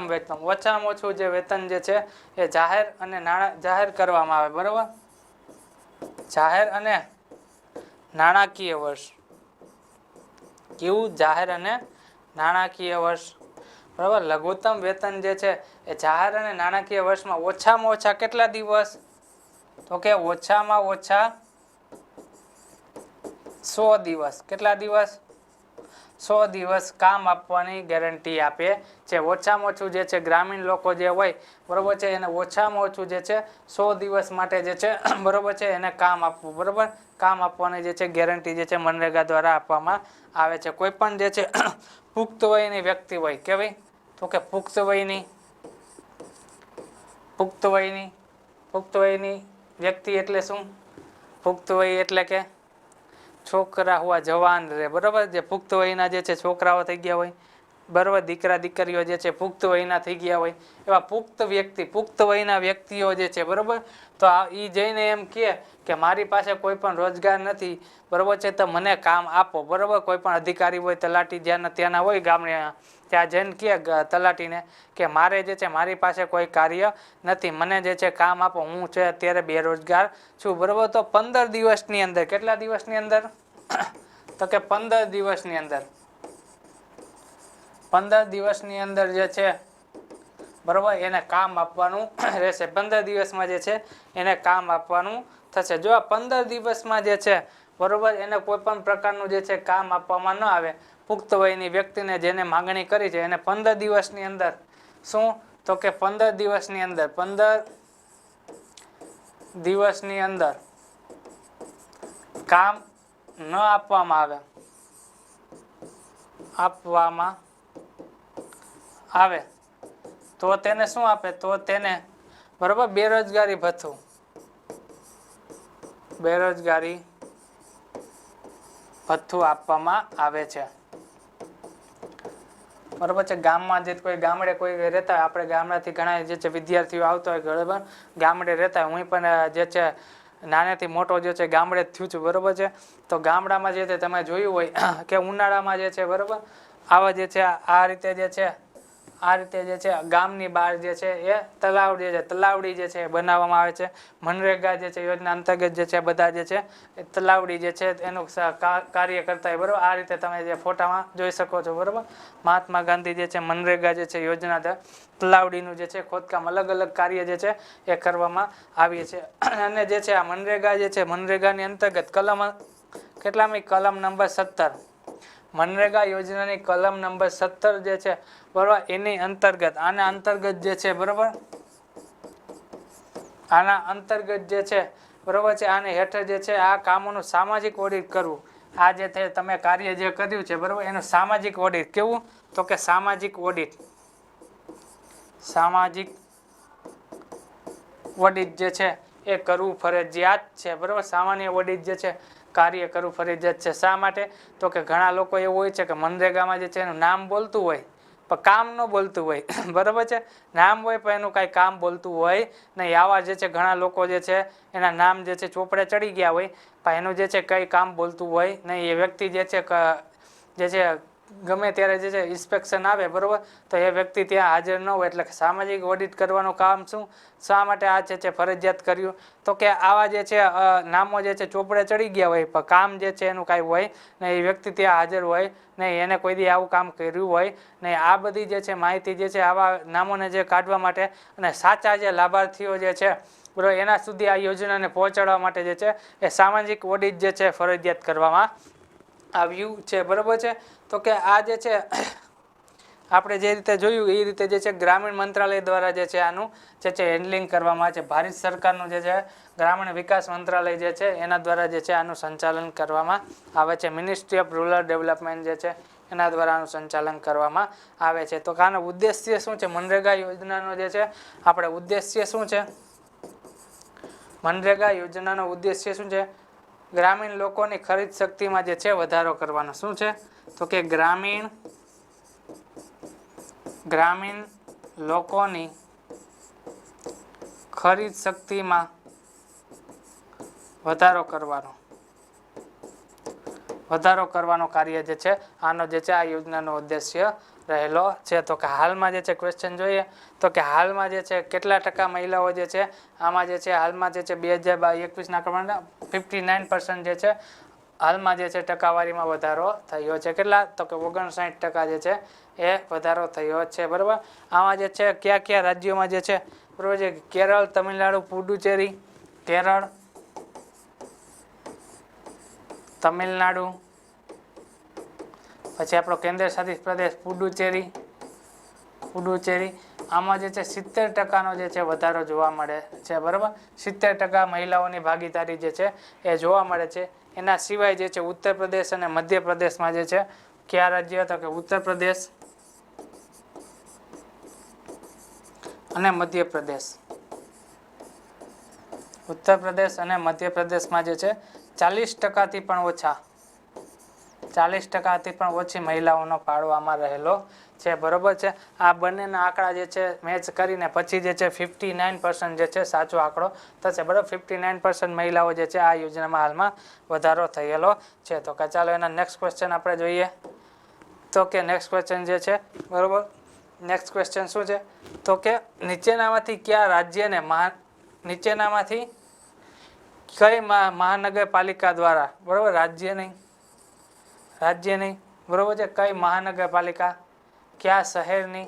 વેતન ઓછામાં ઓછું જે વેતન જે છે એ જાહેર કરવામાં આવે. બરોબર જાહેર અને નાણાકીય વર્ષ બરોબર. લઘુત્તમ વેતન જે છે એ જાહેર અને નાણાકીય વર્ષમાં ઓછામાં ઓછા કેટલા દિવસ? તો કે ઓછામાં ઓછા 100 દિવસ. કેટલા દિવસ? 100 દિવસ કામ આપવાની ગેરંટી આપે છે. ઓછામાં ઓછું જે છે ગ્રામીણ લોકો જે હોય બરોબર છે એને ઓછામાં ઓછું જે છે 100 દિવસ માટે જે છે બરોબર છે એને કામ આપવું. બરોબર કામ આપવાની જે છે ગેરંટી જે છે મનરેગા દ્વારા આપવામાં આવે છે. કોઈ પણ જે છે પુખ્ત વયની વ્યક્તિ હોય કેવી? તો કે પુખ્ત વયની વ્યક્તિ એટલે શું? પુખ્ત વય એટલે કે છોકરા હોવા જવાન રહે. બરોબર જે પુખ્ત વયના જે છે છોકરાઓ થઈ ગયા હોય બરોબર દીકરા દીકરીઓ જે છે પુખ્ત વયના થઈ ગયા હોય એવા પુખ્ત વયના વ્યક્તિઓ જે છે બરોબર તો એ જઈને એમ કે મારી પાસે કોઈ પણ રોજગાર નથી બરોબર છે તો મને કામ આપો. બરોબર કોઈ પણ અધિકારી હોય તલાટી ત્યાંના હોય ગામડે ત્યાં જઈને કે તલાટીને કે મારે જે છે મારી પાસે કોઈ કાર્ય નથી મને જે છે કામ આપો હું છે અત્યારે બેરોજગાર છું. બરોબર તો 15 દિવસની અંદર કેટલા દિવસની અંદર? તો કે 15 દિવસની અંદર 15 દિવસની અંદર જે છે બરોબર એને કામ આપવાનું રહેશે. 15 દિવસમાં જે છે એને કામ આપવાનું થશે. જો આ 15 દિવસમાં જે છે બરોબર એને કોઈ પણ પ્રકારનું જે છે કામ આપવામાં ન આવે પુખ્ત વયની વ્યક્તિને જેને માંગણી કરી છે એને 15 દિવસની અંદર શું? તો કે 15 દિવસની અંદર કામ ન આપવામાં આવે તો તેને શું આપે? તો તેને બરોબર બેરોજગારી ભથ્થું આપવામાં આવે છે. બરોબર છે. ગામમાં જે કોઈ ગામડે કોઈ રહેતા હોય, આપણે ગામડાથી ઘણા જે છે વિદ્યાર્થીઓ આવતા હોય બરોબર, ગામડે રહેતા હોય, હું પણ જે છે નાનેથી મોટો જે છે ગામડે જ થયું છું બરોબર છે. તો ગામડામાં જે છે તમે જોયું હોય કે ઉનાળામાં જે છે બરોબર આવા જે છે આ રીતે જે છે આ રીતે જે છે ગામની બહાર જે છે એ તલાવડી જે છે એ બનાવવામાં આવે છે. મનરેગા જે છે યોજના અંતર્ગત જે છે બધા જે છે એ તલાવડી જે છે એનું કાર્ય કરતા હોય બરોબર. આ રીતે તમે જે ફોટામાં જોઈ શકો છો બરોબર. મહાત્મા ગાંધી જે છે મનરેગા જે છે યોજના તલાવડીનું જે છે ખોદકામ અલગ અલગ કાર્ય જે છે એ કરવામાં આવે છે. અને જે છે આ મનરેગા જે છે મનરેગાની અંતર્ગત કલમ કેટલામી કલમ નંબર 17 મનરેગા યોજનાની કલમ નંબર 17 જે છે બરોબર એની અંતર્ગત આના અંતર્ગત જે છે બરોબર આના અંતર્ગત જે છે બરોબર છે આને હેઠળ જે છે આ કામોનું સામાજિક ઓડિટ કરવું. આ જે તમે કાર્ય જે કર્યું છે બરોબર એનું સામાજિક ઓડિટ કેવું તો કે સામાજિક ઓડિટ જે છે એ કરવું ફરજિયાત છે બરોબર. સામાન્ય ઓડિટ જે છે કાર્ય કરવું ફરજિયાત છે. શા માટે તો કે ઘણા લોકો એવું હોય છે કે મનરેગામાં જે છે એનું નામ બોલતું હોય પણ કામ ન બોલતું હોય બરોબર છે. નામ હોય પણ એનું કાંઈ કામ બોલતું હોય નહીં. આવા જે છે ઘણા લોકો જે છે એના નામ જે છે ચોપડે ચડી ગયા હોય પણ એનું જે છે કંઈ કામ બોલતું હોય નહીં. એ વ્યક્તિ જે છે ગમે ત્યારે જે છે ઇન્સ્પેક્શન આવે બરોબર તો એ વ્યક્તિ ત્યાં હાજર ન હોય. એટલે સામાજિક ઓડિટ કરવાનું કામ શા માટે આ છે ફરજિયાત કર્યું તો કે આવા જે છે નામો જે છે ચોપડે ચડી ગયા હોય પણ કામ જે છે એનું કાંઈ હોય ને એ વ્યક્તિ ત્યાં હાજર હોય નહીં, એને કોઈ દી આવું કામ કર્યું હોય નહીં. આ બધી જે છે માહિતી જે છે આવા નામોને જે કાઢવા માટે અને સાચા જે લાભાર્થીઓ જે છે બરોબર એના સુધી આ યોજનાને પહોંચાડવા માટે જે છે એ સામાજિક ઓડિટ જે છે ફરજિયાત કરવામાં આવ્યું છે બરોબર છે. તો કે આ જે છે આપણે જે રીતે જોયું એ રીતે જે છે ગ્રામીણ મંત્રાલય દ્વારા જે છે આનું જે છે હેન્ડલિંગ કરવામાં આવે છે. ભારત સરકારનું જે છે ગ્રામીણ વિકાસ મંત્રાલય જે છે એના દ્વારા જે છે આનું સંચાલન કરવામાં આવે છે. મિનિસ્ટ્રી ઓફ રૂરલ ડેવલપમેન્ટ જે છે એના દ્વારા આનું સંચાલન કરવામાં આવે છે. તો આનો ઉદ્દેશ્ય શું છે મનરેગા યોજનાનો જે છે આપણે ઉદ્દેશ્ય શું છે મનરેગા યોજનાનો ઉદ્દેશ્ય શું છે ગ્રામીણ લોકોની ખરીદ શક્તિમાં જે છે વધારો કરવાનો. શું છે તો કે ગ્રામીણ લોકોની ખરીદ શક્તિમાં વધારો કરવાનો કાર્ય જે છે આનો જે છે આ યોજનાનો ઉદ્દેશ્ય રહેલો છે. તો કે હાલમાં જે છે ક્વેશ્ચન જોઈએ તો કે હાલમાં જે છે કેટલા ટકા મહિલાઓ જે છે આમાં જે છે હાલમાં જે છે 2021ના પ્રમાણે 59% જે છે હાલમાં જે છે ટકાવારીમાં વધારો થયો છે. કેટલા તો કે 59% જે છે એ વધારો થયો છે બરોબર. આમાં જે છે કયા રાજ્યોમાં જે છે બરોબર છે કેરળ, તમિલનાડુ, પુડુચેરી, કેરળ, તમિલનાડુ, પછી આપણો કેન્દ્ર શાસિત પ્રદેશ પુડુચેરી આમાં જે છે 70% જે છે વધારો જોવા મળે છે બરોબર. 70% મહિલાઓની ભાગીદારી જે છે એ જોવા મળે છે. એના સિવાય જે છે ઉત્તર પ્રદેશ અને મધ્યપ્રદેશમાં જે છે કયા રાજ્ય તો કે ઉત્તર પ્રદેશ અને મધ્યપ્રદેશમાં જે છે 40%થી પણ ઓછી મહિલાઓનો ફાળો આમાં રહેલો છે બરોબર છે. આ બંનેના આંકડા જે છે મેચ કરીને પછી જે છે 59% જે છે સાચો આંકડો થશે બરોબર. 59% મહિલાઓ જે છે આ યોજનામાં હાલમાં વધારો થયેલો છે. તો કે ચાલો એના નેક્સ્ટ ક્વેશ્ચન આપણે જોઈએ તો કે નેક્સ્ટ ક્વેશ્ચન જે છે બરોબર નેક્સ્ટ ક્વેશ્ચન શું છે તો કે નીચેનામાંથી કઈ મહાનગરપાલિકા દ્વારા બરોબર રાજ્ય નહીં બરોબર છે કઈ મહાનગરપાલિકા કયા શહેરની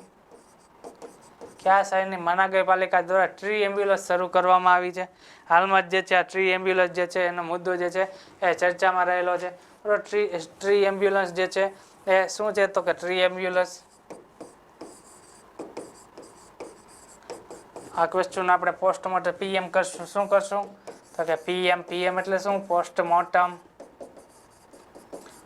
મહાનગરપાલિકા દ્વારા ટ્રી એમ્બ્યુલન્સ શરૂ કરવામાં આવી છે. હાલમાં જે છે આ ટ્રી એમ્બ્યુલન્સ જે છે એનો મુદ્દો જે છે એ ચર્ચામાં રહેલો છે બરોબર. ટ્રી એમ્બ્યુલન્સ જે છે એ શું છે તો કે ટ્રી એમ્બ્યુલન્સ આ ક્વેશ્ચન આપણે પોસ્ટમોર્ટમ પીએમ કરશું. શું કરશું તો કે પીએમ એટલે શું પોસ્ટમોર્ટમ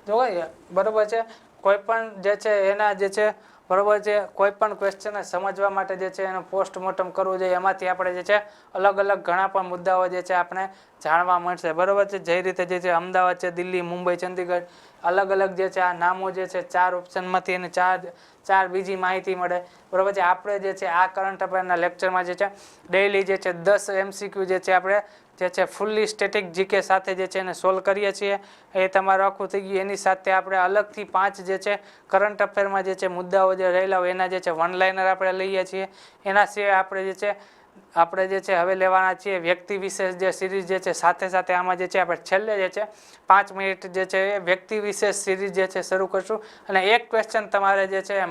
જો બરોબર છે. કોઈ પણ જે છે એના જે છે બરોબર છે કોઈ પણ ક્વેશ્ચનને સમજવા માટે જે છે એનું પોસ્ટમોર્ટમ કરવું જોઈએ. એમાંથી આપણે જે છે અલગ અલગ ઘણા પણ મુદ્દાઓ જે છે આપણે જાણવા મળશે બરોબર છે. જે રીતે જે છે અમદાવાદ છે, દિલ્હી, મુંબઈ, ચંદીગઢ અલગ અલગ જે છે આ નામો જે છે 4 ઓપ્શનમાંથી એને ચાર બીજી માહિતી મળે, બરોબર છે. આપણે જે છે આ કરંટ અફેરના લેક્ચરમાં જે છે ડેઈલી જે છે 10 MCQ જે છે આપણે જે છે ફૂલ્લી સ્ટેટિક જીકે સાથે જે છે એને સોલ્વ કરીએ છીએ. એ તમારું આખું થઈ ગયું. એની સાથે આપણે અલગથી 5 જે છે કરંટ અફેરમાં જે છે મુદ્દાઓ જે રહેલા હોય એના જે છે વન લાઇનર આપણે લઈએ છીએ. એના સિવાય આપણે જે છે હવે લેવાના છીએ વ્યક્તિ વિશેષ જે સિરીઝ જે છે. સાથે સાથે આમાં જે છે આપણે છેલ્લે જે છે 5 મિનિટ જે છે એ વ્યક્તિ વિશેષ સિરીઝ જે છે શરૂ કરશું. અને એક ક્વેશ્ચન તમારે જે છે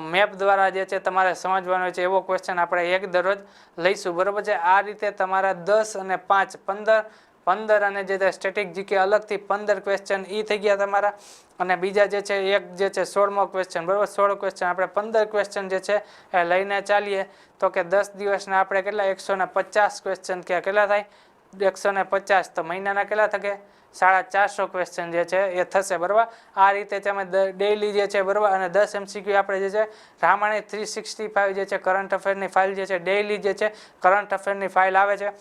મેપ દ્વારા જે છે તમારે સમજવાનો છે એવો ક્વેશ્ચન આપણે એક દરરોજ લઈશું, બરોબર છે. આ રીતે તમારા 10 અને 5 15 અને જે સ્ટેટિક જીકે અલગથી 15 ક્વેશ્ચન એ થઈ ગયા તમારા. અને બીજા જે છે એક જે છે 16મો ક્વેશ્ચન, બરોબર. 16 ક્વેશ્ચન આપણે 15 ક્વેશ્ચન જે છે એ લઈને ચાલીએ તો કે 10 દિવસના આપણે કેટલા 150 ક્વેશ્ચન કેટલા થાય 150, તો મહિનાના કેટલા થકે 450 ક્વેશ્ચન જે છે એ થશે, બરોબર. આ રીતે તમે ડેઈલી જે છે, બરોબર. અને 10 MCQ આપણે જે છે રામાયણ 365 જે છે કરંટ અફેરની ફાઇલ જે છે ડેઈલી જે છે કરંટ અફેરની ફાઇલ આવે છે.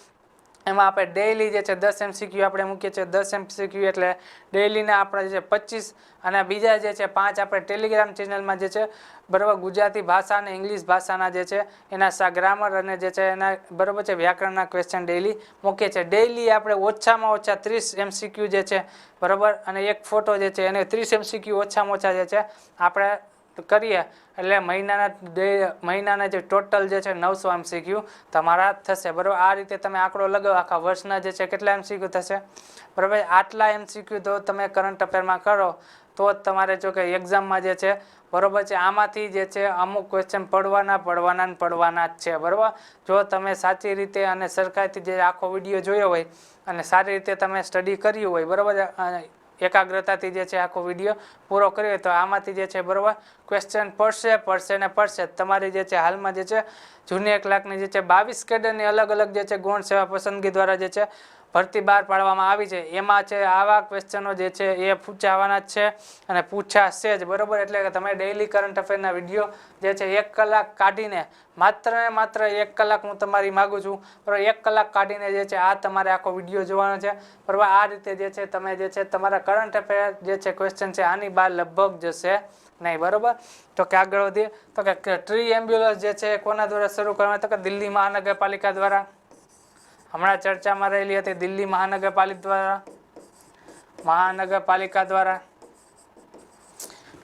એમાં આપણે ડેઈલી જે છે 10 MCQ આપણે મૂકીએ છીએ. 10 MCQ એટલે ડેઈલીના આપણે જે 25 અને બીજા જે છે 5 આપણે ટેલિગ્રામ ચેનલમાં જે છે, બરાબર, ગુજરાતી ભાષા અને ઇંગ્લિશ ભાષાના જે છે એના ગ્રામર અને જે છે એના, બરાબર છે, વ્યાકરણના ક્વેશ્ચન ડેઈલી મૂકીએ છીએ. ડેઈલી આપણે ઓછામાં ઓછા 30 MCQ જે છે, બરાબર, અને એક ફોટો જે છે એને 30 MCQ ઓછામાં ઓછા જે છે આપણે કરીએ એટલે મહિનાના જે ટોટલ જે છે 900 MCQ તમારા થશે, બરાબર. આ રીતે તમે આંકડો લગાવો આખા વર્ષના જે છે કેટલા MCQ થશે, બરાબર. આટલા MCQ તો તમે કરંટ અફેરમાં કરો તો જ તમારે જો કે એક્ઝામમાં જે છે, બરોબર છે, આમાંથી જે છે અમુક ક્વેશ્ચન પડવાના જ છે, બરાબર. જો તમે સાચી રીતે અને સરકારથી જે આખો વિડીયો જોયો હોય અને સારી રીતે તમે સ્ટડી કર્યું હોય, બરાબર, એકાગ્રતાથી જે છે આખો વિડીયો પૂરો કર્યો તો આમાંથી જે છે, બરાબર, ક્વેશ્ચન પડશે. તમારી જે છે હાલમાં જે છે જુનિયર ક્લાર્કની જે છે 22 કેડરની અલગ અલગ જે છે ગૌણ સેવા પસંદગી દ્વારા જે છે ભરતી બહાર પાડવામાં આવી છે. એમાં છે આવા ક્વેશ્ચનો જે છે એ પૂછાવાના જ છે અને પૂછાશે જ, બરોબર. એટલે કે તમે ડેઈલી કરંટ અફેરના વિડીયો જે છે 1 કલાક કાઢીને માત્ર ને માત્ર 1 કલાક હું તમારી માગું છું, બરાબર. 1 કલાક કાઢીને જે છે આ તમારે આખો વિડીયો જોવાનો છે, બરાબર. આ રીતે જે છે તમે જે છે તમારા કરંટ અફેર જે છે ક્વેશ્ચન છે આની બહાર લગભગ જશે નહીં, બરોબર. તો કે આગળ વધીએ તો કે ટ્રી એમ્બ્યુલન્સ જે છે કોના દ્વારા શરૂ કરવામાં, તો કે દિલ્હી મહાનગરપાલિકા દ્વારા. હમણાં ચર્ચામાં રહેલી હતી દિલ્હી મહાનગરપાલિકા દ્વારા,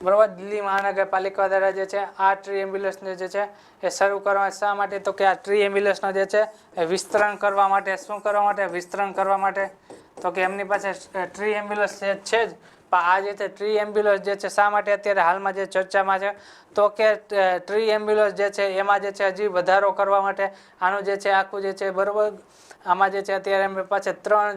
બરોબર. દિલ્હી મહાનગરપાલિકા દ્વારા જે છે આ ટ્રી એમ્બ્યુલન્સને જે છે એ શરૂ કરવા. શા માટે, તો કે આ ટ્રી એમ્બ્યુલન્સનો જે છે એ વિસ્તરણ કરવા માટે. શું કરવા માટે? વિસ્તરણ કરવા માટે. તો કે એમની પાસે ટ્રી એમ્બ્યુલન્સ છે જ, પણ આ જે છે ટ્રી એમ્બ્યુલન્સ જે છે શા માટે અત્યારે હાલમાં જે ચર્ચામાં છે, તો કે ટ્રી એમ્બ્યુલન્સ જે છે એમાં જે છે હજી વધારો કરવા માટે આનું જે છે આખું જે છે, બરોબર, આમાં જે છે અત્યારે એમની પાસે 3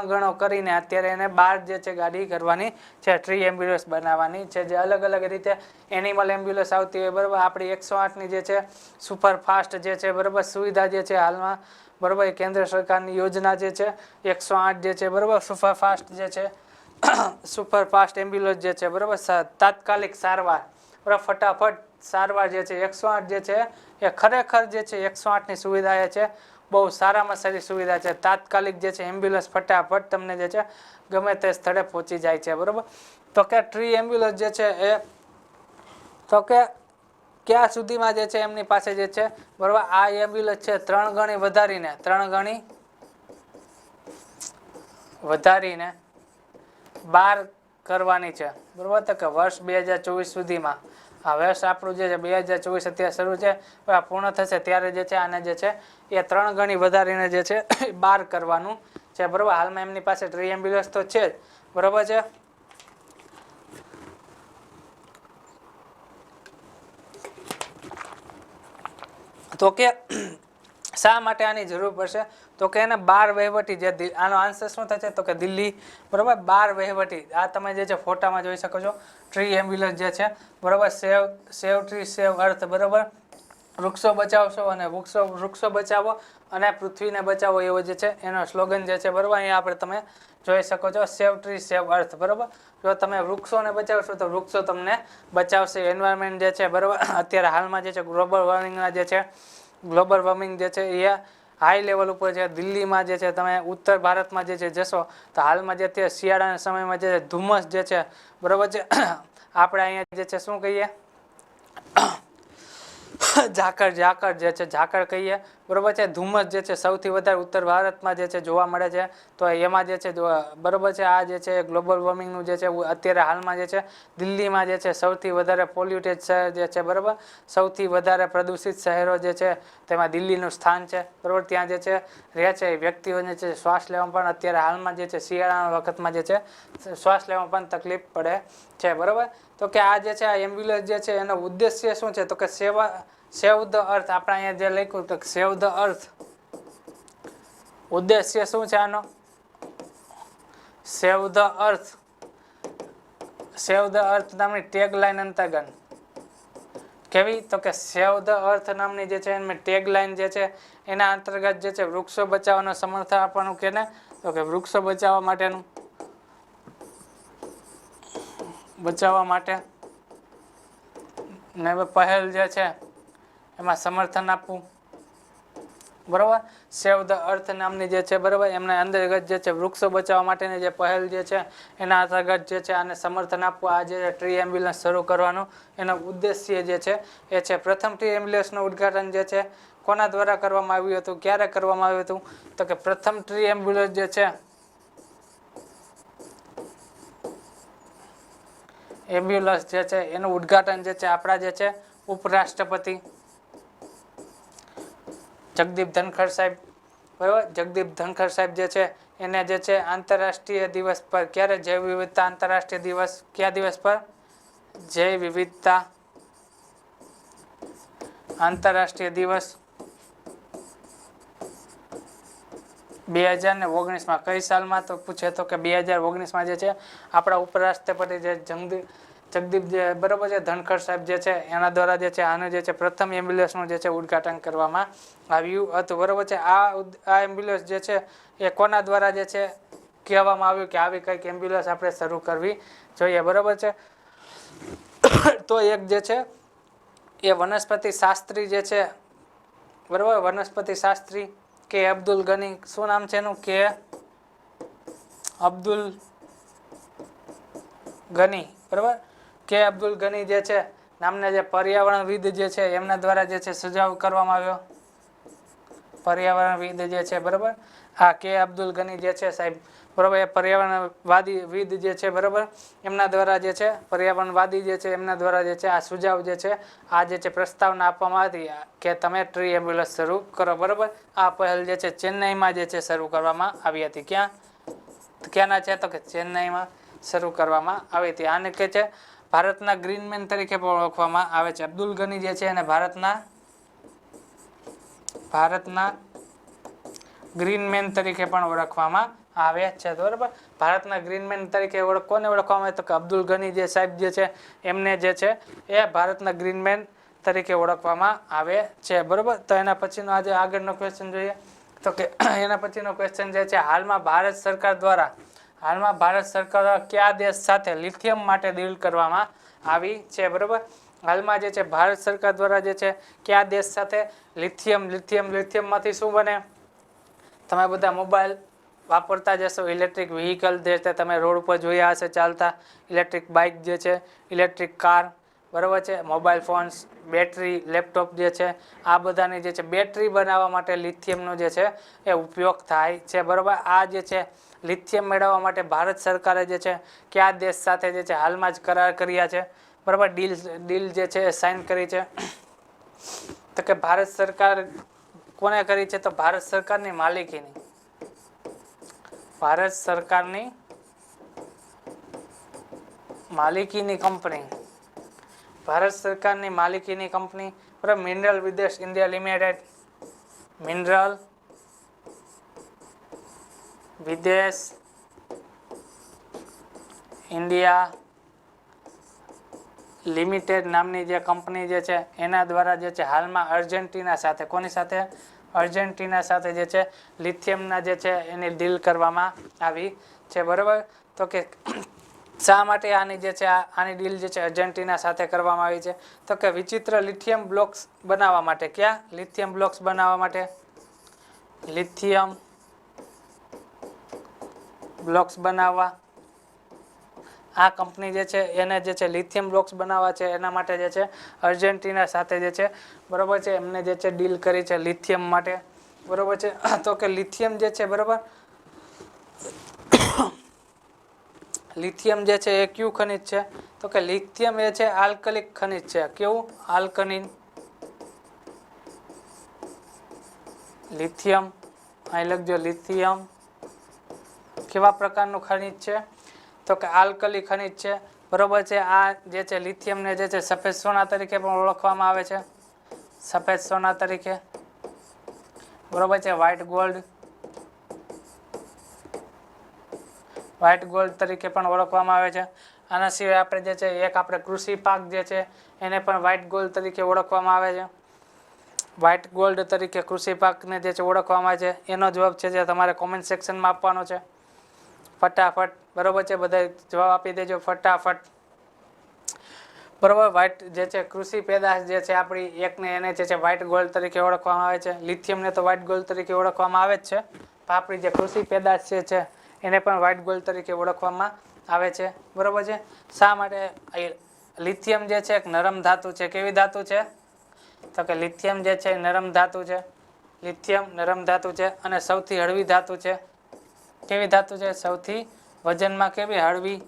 ગણો કરીને અત્યારે એને 12 જે છે ગાડી કરવાની છે, ટ્રી એમ્બ્યુલન્સ બનાવવાની છે, જે અલગ અલગ રીતે એનિમલ એમ્બ્યુલન્સ આવતી હોય, બરોબર. આપણી 108ની જે છે સુપર ફાસ્ટ જે છે, બરોબર, સુવિધા જે છે હાલમાં, બરોબર, એ કેન્દ્ર સરકારની યોજના જે છે 108 જે છે, બરોબર, સુપર ફાસ્ટ એમ્બ્યુલન્સ જે છે, બરોબર, તાત્કાલિક સારવાર, બરાબર, ફટાફટ સારવાર જે છે 108 જે છે એ ખરેખર જે છે 108ની સુવિધા એ છે બહુ સારામાં સારી સુવિધા છે. તાત્કાલિક જે છે એમ્બ્યુલન્સ ફટાફટ તમને જે છે ગમે તે સ્થળે પહોંચી જાય છે, બરોબર. તો કે ટ્રી એમ્બ્યુલન્સ જે છે એ તો કે ક્યાં સુધીમાં જે છે એમની પાસે જે છે, બરોબર, આ એમ્બ્યુલન્સ છે 3 ગણી વધારીને 12 કરવાની છે, બરોબર. તો કે વર્ષ 2024 સુધીમાં, આ વર્ષ આપણું જે છે 2024 અત્યારે શરૂ છે, પૂર્ણ થશે ત્યારે જે છે આને જે છે એ 3 ગણી વધારીને જે છે 12 કરવાનું છે, બરોબર. હાલમાં એમની પાસે ટ્રી એમ્બ્યુલન્સ તો છે જ, બરોબર છે. તો કે શા માટે આની જરૂર પડશે, તો કે એને 12 વહીવટી, જે આનો આન્સર શું થશે, તો કે દિલ્હી, બરોબર, 12 વહીવટી. આ તમે જે છે ફોટામાં જોઈ શકો છો ટ્રી એમ્બ્યુલન્સ જે છે, બરોબર, સેવ ટ્રી સેવ અર્થ, બરોબર. વૃક્ષો બચાવશો અને વૃક્ષો બચાવો અને પૃથ્વીને બચાવો એવો જે છે એનો સ્લોગન જે છે, બરોબર, અહીંયા આપણે તમે જોઈ શકો છો, સેવ ટ્રી સેવ અર્થ, બરોબર. જો તમે વૃક્ષોને બચાવશો તો વૃક્ષો તમને બચાવશે. એન્વાયરમેન્ટ જે છે, બરોબર, અત્યારે હાલમાં જે છે ગ્લોબલ વોર્મિંગ જે છે એ હાઈ લેવલ ઉપર છે. દિલ્હીમાં જે છે તમે ઉત્તર ભારતમાં જે છે જશો તો હાલમાં જે તે શિયાળાના સમયમાં જે ધુમ્મસ જે છે બરાબર છે આપણે અહીંયા જે છે શું કહીએ ઝાકળ જે છે ઝાકળ કહીએ બરોબર છે. ધુમ્મસ જે છે સૌથી વધારે ઉત્તર ભારતમાં જે છે જોવા મળે છે. તો એમાં જે છે બરોબર છે આ જે છે ગ્લોબલ વોર્મિંગનું જે છે અત્યારે હાલમાં જે છે દિલ્હીમાં જે છે સૌથી વધારે પોલ્યુટેડ શહેર જે છે બરોબર, સૌથી વધારે પ્રદૂષિત શહેરો જે છે તેમાં દિલ્હીનું સ્થાન છે બરોબર. ત્યાં જે છે રહે છે એ વ્યક્તિઓને જે શ્વાસ લેવામાં પણ અત્યારે હાલમાં જે છે શિયાળાના વખતમાં જે છે શ્વાસ લેવામાં પણ તકલીફ પડે છે બરોબર. તો કે આ જે છે આ એમ્બ્યુલન્સ જે છે એનો ઉદ્દેશ્ય શું છે તો કે સેવ ધ અર્થ. આપણે અહીંયા જે લખ્યું તો સેવ ધ અર્થ, ઉદ્દેશ્ય શું છે આનો? સેવ the earth. Save the earth નામની ટેગલાઇન અંતર્ગત કેવી તો કે સેવ ધ અર્થ નામની જે છે એની ટેગલાઇન જે છે એના અંતર્ગત જે છે વૃક્ષો બચાવવાનું સમર્થન આપવાનું કે ને તો કે વૃક્ષો બચાવવા માટે ને પહેલ જે છે એમાં સમર્થન આપવું બરોબર. સેવ ધ અર્થ નામની જે છે બરોબર એમના અંતર્ગત જે છે વૃક્ષો બચાવવા માટેની જે પહેલ જે છે એના અંતર્ગત જે છે આને સમર્થન આપવું. આ જે ટ્રી એમ્બ્યુલન્સ શરૂ કરવાનો એનો ઉદ્દેશ્ય જે છે એ છે પ્રથમ ટ્રી એમ્બ્યુલન્સનું ઉદ્ઘાટન જે છે કોના દ્વારા કરવામાં આવ્યું હતું, ક્યારે કરવામાં આવ્યું હતું તો કે પ્રથમ ટ્રી એમ્બ્યુલન્સ જે છે એમ્બ્યુલન્સ જે છે એનું ઉદ્ઘાટન જે છે આપણા જે છે ઉપરાષ્ટ્રપતિ જગદીપ ધનખડ સાહેબ બરાબર, જગદીપ ધનખડ સાહેબ જે છે એને જે છે આંતરરાષ્ટ્રીય દિવસ પર ક્યારે જૈવ વિવિધતા આંતરરાષ્ટ્રીય દિવસ કયા દિવસ પર જૈવ વિવિધતા આંતરરાષ્ટ્રીય દિવસ 2019 કઈ સાલમાં તો પૂછે તો કે 2019 જે છે આપણા ઉપરાષ્ટ્રપતિ જે જગદીપ જે બરોબર છે ધનખડ સાહેબ જે છે એના દ્વારા જે છે આને જે છે પ્રથમ એમ્બ્યુલન્સનું જે છે ઉદ્ઘાટન કરવામાં આવ્યું હતું બરોબર છે. આ એમ્બ્યુલન્સ જે છે એ કોના દ્વારા જે છે કહેવામાં આવ્યું કે આવી કંઈક એમ્બ્યુલન્સ આપણે શરૂ કરવી જોઈએ બરોબર છે. તો એક જે છે એ વનસ્પતિ શાસ્ત્રી જે છે બરોબર, વનસ્પતિ શાસ્ત્રી કે અબ્દુલ ગની, શું નામ છે એનું? કે અબ્દુલ ગની બરોબર. કે અબ્દુલ ગની જે છે નામના જે પર્યાવરણવિદ જે છે એમના દ્વારા જે છે સુઝાવ કરવામાં આવ્યો. પર્યાવરણવિદ જે છે બરોબર, હા કે અબ્દુલ ગની જે છે સાહેબ બરોબર એ પર્યાવરણવાદી વિદ જે છે બરોબર એમના દ્વારા જે છે પર્યાવરણવાદી જે છે એમના દ્વારા જે છે આ સુઝાવ જે છે આ જે છે પ્રસ્તાવના આપવામાં હતી કે તમે ટ્રી એમ્બ્યુલન્સ શરૂ કરો બરોબર. આ પહેલ જે છે ચેન્નઈમાં જે છે શરૂ કરવામાં આવી હતી. ક્યાંના છે તો કે ચેન્નઈમાં શરૂ કરવામાં આવી હતી. આને કે છે ભારતના ગ્રીનમેન તરીકે પણ ઓળખવામાં આવે છે. અબ્દુલ ગની જે છે એને ભારતના ગ્રીનમેન તરીકે પણ ઓળખવામાં આવે છે બરોબર. ભારતના ગ્રીનમેન તરીકે કોને ઓળખવામાં આવે તો કે અબ્દુલ ગની જે સાહેબ જે છે એમને જે છે એ ભારતના ગ્રીનમેન તરીકે ઓળખવામાં આવે છે બરોબર. તો એના પછીનો આજે આગળનો ક્વેશ્ચન જોઈએ તો કે એના પછીનો ક્વેશ્ચન જે છે હાલમાં ભારત સરકાર દ્વારા કયા દેશ સાથે લિથિયમ માટે ડીલ કરવામાં આવી છે બરોબર. હાલમાં જે છે ભારત સરકાર દ્વારા જે છે કયા દેશ સાથે લિથિયમમાંથી શું બને? તમે બધા મોબાઈલ વાપરતા જશો, ઇલેક્ટ્રિક વ્હીકલ જે છે તમે રોડ ઉપર જોયા હશે ચાલતા, ઇલેક્ટ્રિક બાઇક જે છે, ઇલેક્ટ્રિક કાર બરોબર છે, મોબાઈલ ફોન્સ, બેટરી, લેપટોપ જે છે આ બધાની જે છે બેટરી બનાવવા માટે લિથિયમનો જે છે એ ઉપયોગ થાય છે બરોબર. આ જે છે લિથિયમ મેળવવા માટે ભારત સરકારે જે છે કયા દેશ સાથે જે છે હાલમાં જ કરાર કર્યા છે બરોબર, ડીલ જે છે એ સાઇન કરી છે તો કે ભારત સરકાર કોને કરી છે તો ભારત સરકારની માલિકીની કંપની ભારત સરકારની માલિકીની કંપની બરાબર મિનરલ વિદેશ ઇન્ડિયા લિમિટેડ, મિનરલ વિદેશ ઇન્ડિયા લિમિટેડ નામની જે કંપની જે છે એના દ્વારા જે છે હાલમાં અર્જેન્ટિના સાથે કોની સાથે અર્જેન્ટિના સાથે જે છે લિથિયમના જે છે એની ડીલ કરવામાં આવી છે બરાબર. તો કે શા માટે આની જે છે આની ડીલ જે છે અર્જેન્ટિના સાથે કરવામાં આવી છે તો કે વિચિત્ર લિથિયમ બ્લોક્સ બનાવવા માટે. ક્યાં લિથિયમ બ્લોક્સ બનાવવા માટે? લિથિયમ બ્લોક્સ બનાવવા. આ કંપની જે છે એને જે છે લિથિયમ બ્લોક્સ બનાવવા છે એના માટે જે છે અર્જેન્ટિના સાથે જે છે બરાબર છે એમને જે છે ડીલ કરી છે લિથિયમ માટે, બરાબર છે. તો કે લિથિયમ જે છે બરાબર, લિથિયમ જે છે એ કયું ખનિજ છે? તો કે લિથિયમ એ છે આલ્કલિક ખનિજ છે. કેવું? આલ્કલિન. લિથિયમ, અહીં લખજો લિથિયમ કેવા પ્રકારનું ખનિજ છે? તો કે આલ્કલી ખનિજ છે, બરોબર છે. આ જે છે લિથિયમને જે છે સફેદ સોના તરીકે પણ ઓળખવામાં આવે છે, સફેદ સોના તરીકે, બરોબર છે. વ્હાઇટ ગોલ્ડ, વ્હાઇટ ગોલ્ડ તરીકે પણ ઓળખવામાં આવે છે. આના સિવાય આપણે જે છે એક આપણે કૃષિ પાક જે છે એને પણ વ્હાઇટ ગોલ્ડ તરીકે ઓળખવામાં આવે છે. વ્હાઇટ ગોલ્ડ તરીકે કૃષિ પાકને જે છે ઓળખવામાં આવે છે. એનો જવાબ છે જે તમારે કોમેન્ટ સેક્શનમાં આપવાનો છે ફટાફટ, બરોબર છે. બધા જવાબ આપી દેજો ફટાફટ, બરોબર. વ્હાઇટ જે છે કૃષિ પેદાશ જે છે આપણી એકને એને જે છે વ્હાઇટ ગોલ્ડ તરીકે ઓળખવામાં આવે છે. લિથિયમને તો વ્હાઇટ ગોલ્ડ તરીકે ઓળખવામાં આવે જ છે, આપણી જે કૃષિ પેદાશ છે એને પણ વ્હાઇટ ગોલ્ડ તરીકે ઓળખવામાં આવે છે, બરોબર છે. શા માટે? લિથિયમ જે છે એક નરમ ધાતુ છે. કેવી ધાતુ છે? તો કે લિથિયમ જે છે નરમ ધાતુ છે. લિથિયમ નરમ ધાતુ છે અને સૌથી હળવી ધાતુ છે. કેવી ધાતુ છે? સૌથી વજનમાં કેવી? હળવી,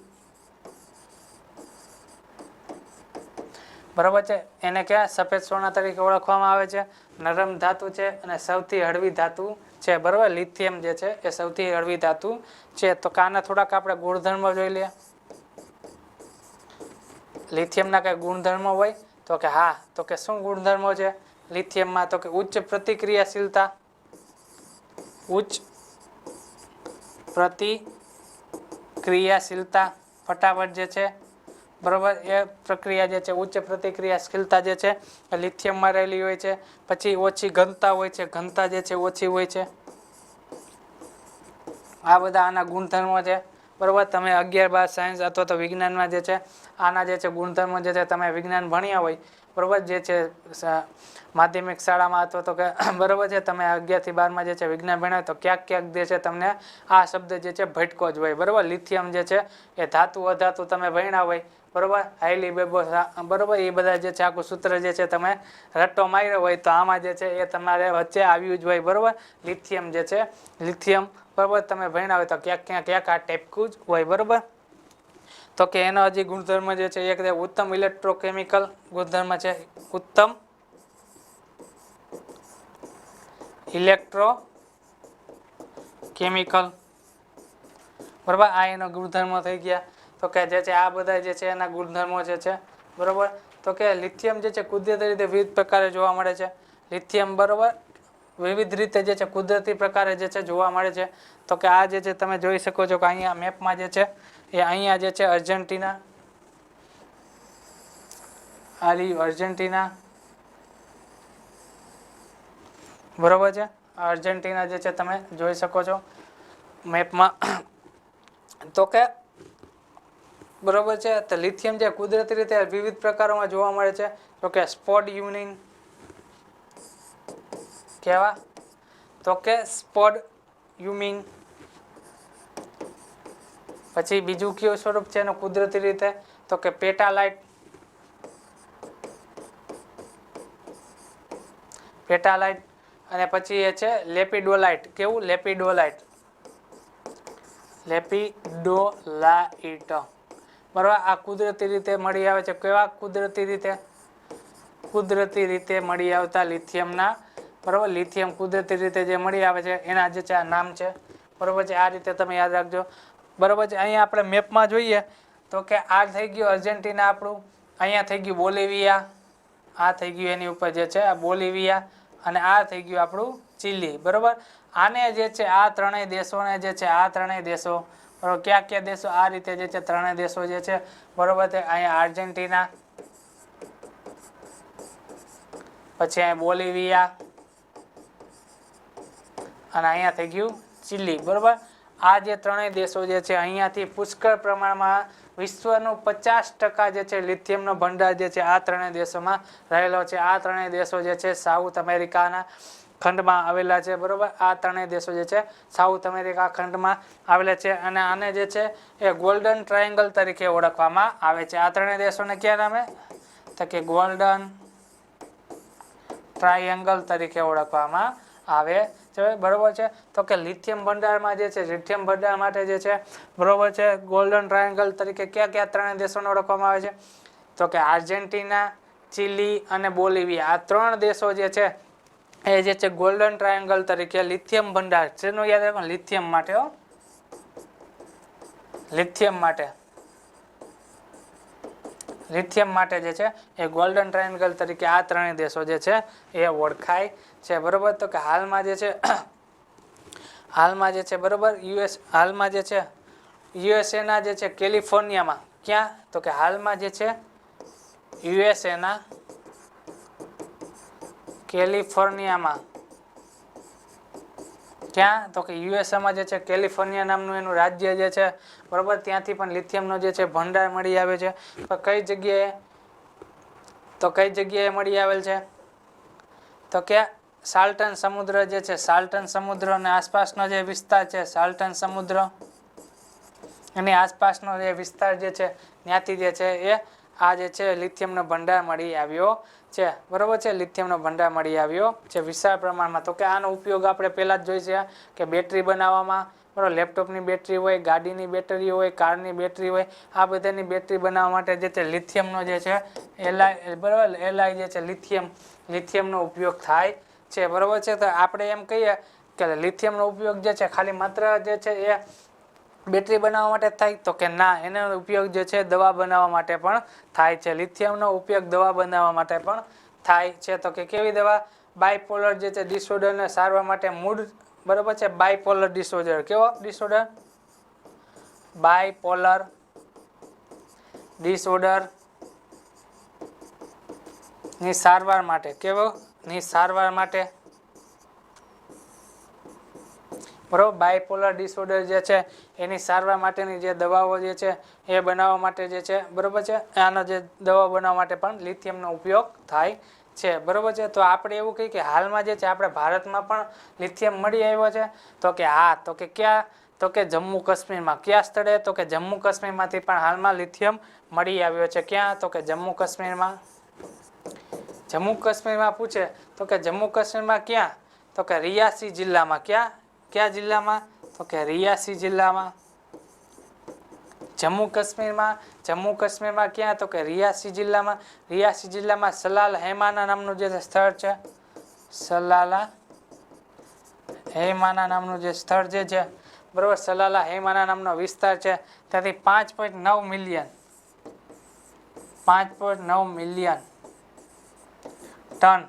બરોબર છે. એને ક્યાં સફેદ સોના તરીકે ઓળખવામાં આવે છે, નરમ ધાતુ છે અને સૌથી હળવી ધાતુ છે, બરોબર. લિથિયમ જે છે એ સૌથી હળવી ધાતુ છે. તો આના થોડાક આપણે ગુણધર્મો જોઈ લઈએ. લિથિયમના કઈ ગુણધર્મો હોય? તો કે હા. તો કે શું ગુણધર્મો છે લિથિયમમાં? તો કે ઉચ્ચ પ્રતિક્રિયાશીલતા, ઉચ્ચ પ્રતિક્રિયાશીલતા, ફટાફટ જે છે, બરોબર. એ પ્રક્રિયા જે છે ઉચ્ચ પ્રતિક્રિયાશીલતા જે છે એ લિથિયમમાં રહેલી હોય છે. પછી ઓછી ઘનતા હોય છે, ઘનતા જે છે ઓછી હોય છે. આ બધા આના ગુણધર્મો છે, બરોબર. તમે 11-12 સાયન્સ અથવા તો વિજ્ઞાનમાં જે છે આના જે છે ગુણધર્મો જે છે તમે વિજ્ઞાન ભણ્યા હોય, બરોબર, જે છે માધ્યમિક શાળામાં અથવા તો કે બરોબર છે તમે 11 થી 12 જે છે વિજ્ઞાન ભણ્યા તો ક્યાંક ક્યાંક જે છે તમને આ શબ્દ જે છે ભટકો જ હોય, બરોબર. લિથિયમ જે છે એ ધાતુ અધાતુ તમે ભણ્યા હોય, બરોબર. હાઈલી બરોબર, એ બધા જે છે આખું સૂત્ર જે છે તમે રટ્ટો માર્યો હોય તો આમાં જે છે એ તમારે વચ્ચે આવ્યું જ હોય, બરોબર. લિથિયમ જે છે, લિથિયમ, બરોબર, તમે ભણ્યા હોય તો ક્યાંક ક્યાંક આ ટેપકું જ હોય, બરોબર. તો કે એનો હજી ગુણધર્મ જે છે એક ઉત્તમ ઇલેક્ટ્રોકેમિકલ ગુણધર્મ છે, ઉત્તમ ઇલેક્ટ્રો કેમિકલ, બરોબર. આ એનો ગુણધર્મો થઈ ગયા. તો કે જે છે આ બધા જે છે એના ગુણધર્મો જે છે, બરોબર. તો કે લિથિયમ જે છે કુદરતી રીતે વિવિધ પ્રકારે જોવા મળે છે. લિથિયમ, બરોબર, વિવિધ રીતે જે છે કુદરતી પ્રકારે જે છે જોવા મળે છે. તો કે આ જે છે તમે જોઈ શકો છો કે અહીંયા મેપમાં જે છે એ અહીંયા જે છે અર્જેન્ટિના, આ રહ્યું અર્જેન્ટિના, બરોબર છે. અર્જેન્ટિના જે છે તમે જોઈ શકો છો મેપમાં. તો કે બરોબર છે. તો લિથિયમ જે કુદરતી રીતે વિવિધ પ્રકારોમાં જોવા મળે છે. તો કે સ્પોટ યુનિન કેવા? તો કે સ્પોડ યુમિન. પછી બીજું કયું સ્વરૂપ છે એનું કુદરતી રીતે? તો કે પેટાલાઇટ, પેટાલાઇટ. અને પછી એ છે લેપિડોલાઇટ. કેવું? લેપિડોલાઇટ, લેપિડોલાઇટ, બરોબર. આ કુદરતી રીતે મળી આવે છે. કેવા? કુદરતી રીતે, કુદરતી રીતે મળી આવતા લિથિયમના, બરોબર. લિથિયમ કુદરતી રીતે જે મળી આવે છે એના જે છે આ નામ છે, બરોબર છે. આ રીતે તમે યાદ રાખજો, બરોબર છે. અહીંયા આપણે મેપમાં જોઈએ તો કે આ થઈ ગયું અર્જેન્ટિના આપણું, અહીંયા થઈ ગયું બોલિવિયા, આ થઈ ગયું એની ઉપર જે છે આ બોલિવિયા, અને આ થઈ ગયું આપણું ચીલી, બરોબર. આને જે છે આ ત્રણેય દેશોને જે છે આ ત્રણેય દેશો, બરોબર, કયા કયા દેશો? આ રીતે જે છે ત્રણેય દેશો જે છે, બરોબર છે. અહીંયા આર્જેન્ટિના, પછી અહીંયા બોલિવિયા અને અહીંયા થઈ ગયું ચીલી, બરોબર. આ જે ત્રણેય દેશો જે છે અહીંયાથી પુષ્કળ પ્રમાણમાં વિશ્વનું 50% જે છે લિથિયમનો ભંડાર જે છે આ ત્રણેય દેશોમાં રહેલો છે. આ ત્રણેય દેશો જે છે સાઉથ અમેરિકાના ખંડમાં આવેલા છે, બરોબર. આ ત્રણેય દેશો જે છે સાઉથ અમેરિકા ખંડમાં આવેલા છે અને આને જે છે એ ગોલ્ડન ટ્રાયેંગલ તરીકે ઓળખવામાં આવે છે. આ ત્રણેય દેશોને કયા નામે? તો કે ગોલ્ડન ટ્રાયેંગલ તરીકે ઓળખવામાં આવે છે, બરોબર છે. તો કે લિથિયમ ભંડારમાં જે છે, લિથિયમ ભંડાર માટે જે છે, બરોબર છે, ગોલ્ડન ટ્રાયેંગલ તરીકે કયા કયા ત્રણેય દેશોને ઓળખવામાં આવે છે? તો કે આર્જેન્ટિના, ચીલી અને બોલિવિયા. આ ત્રણ દેશો જે છે એ જે છે ગોલ્ડન ટ્રાયેંગલ તરીકે લિથિયમ ભંડાર, શેનું યાદ રાખો? લિથિયમ માટે, લિથિયમ માટે, લિથિયમ માટે જે છે એ ગોલ્ડન ટ્રાયેંગલ તરીકે આ ત્રણેય દેશો જે છે એ ઓળખાય છે, બરોબર. તો કે હાલમાં જે છે હાલમાં જે છે, બરોબર, હાલમાં જે છે યુએસએના જે છે કેલિફોર્નિયામાં, ક્યાં? તો કે હાલમાં જે છે યુએસએના કેલિફોર્નિયામાં, ક્યાં? તો કે યુએસએમાં જે છે કેલિફોર્નિયા નામનું એનું રાજ્ય જે છે, બરોબર, ત્યાંથી પણ લિથિયમનો જે છે ભંડાર મળી આવે છે. તો કઈ જગ્યાએ? તો કઈ જગ્યાએ મળી આવેલ છે? તો કે સાલ્ટન સમુદ્ર જે છે, સાલ્ટન સમુદ્ર અને આસપાસનો જે વિસ્તાર છે, સાલ્ટન સમુદ્ર એની આસપાસનો જે વિસ્તાર જે છે ત્યાંથી જે છે એ આ જે છે લિથિયમનો ભંડાર મળી આવ્યો છે, બરોબર છે. લિથિયમનો ભંડાર મળી આવ્યો છે વિશાળ પ્રમાણમાં. તો કે આનો ઉપયોગ આપણે પહેલા જ જોઈ છે કે બેટરી બનાવવામાં, બરોબર, લેપટોપની બેટરી હોય, ગાડીની બેટરી હોય, કારની બેટરી હોય, આ બધાની બેટરી બનાવવા માટે જે છે લિથિયમનો જે છે બરોબર, એલાય જે છે લિથિયમનો ઉપયોગ થાય છે, બરોબર છે. તો આપણે એમ કહીએ કે લિથિયમનો ઉપયોગ જે છે ખાલી માત્ર જે છે એ બેટરી બનાવવા માટે થાય? તો કે ના, એનો ઉપયોગ જે છે દવા બનાવવા માટે પણ થાય છે. લિથિયમનો ઉપયોગ દવા બનાવવા માટે પણ થાય છે. તો કે કેવી દવા? બાયપોલર જે છે ડિસઓર્ડરને સારવાર માટે મૂળ, બરોબર છે, બાયપોલર ડિસઓર્ડર. કેવો ડિસઓર્ડર? બાયપોલર ડિસઓર્ડર ની સારવાર માટે. કેવો? ની સારવાર માટે, બરોબર. બાયપોલર ડિસઓર્ડર જે છે એની સારવાર માટેની જે દવાઓ જે છે એ બનાવવા માટે જે છે, બરોબર છે, આનો જે દવા બનાવવા માટે પણ લિથિયમનો ઉપયોગ થાય છે, બરોબર છે. તો આપણે એવું કહીએ કે હાલમાં જે છે આપણે ભારતમાં પણ લિથિયમ મળી આવ્યો છે? તો કે હા. તો કે ક્યાં? તો કે જમ્મુ કાશ્મીરમાં. કયા સ્થળે? તો કે જમ્મુ કાશ્મીરમાંથી પણ હાલમાં લિથિયમ મળી આવ્યો છે. ક્યાં? તો કે જમ્મુ કાશ્મીરમાં. જમ્મુ કાશ્મીરમાં પૂછે તો કે જમ્મુ કાશ્મીરમાં ક્યાં? તો કે રિયાસી જિલ્લામાં. કયા જિલ્લામાં? તો કે રિયાસી જિલ્લામાં. જમ્મુ કાશ્મીરમાં ક્યાં? તો કે રિયાસી જિલ્લામાં. રિયાસી જિલ્લામાં સલાલ હૈમાના નામનું જે સ્થળ છે, સલાલા હૈમાના નામનું જે સ્થળ જે છે, બરોબર, સલાલા હૈમાના નામનો વિસ્તાર છે, ત્યાંથી 5.9 મિલિયન ટન,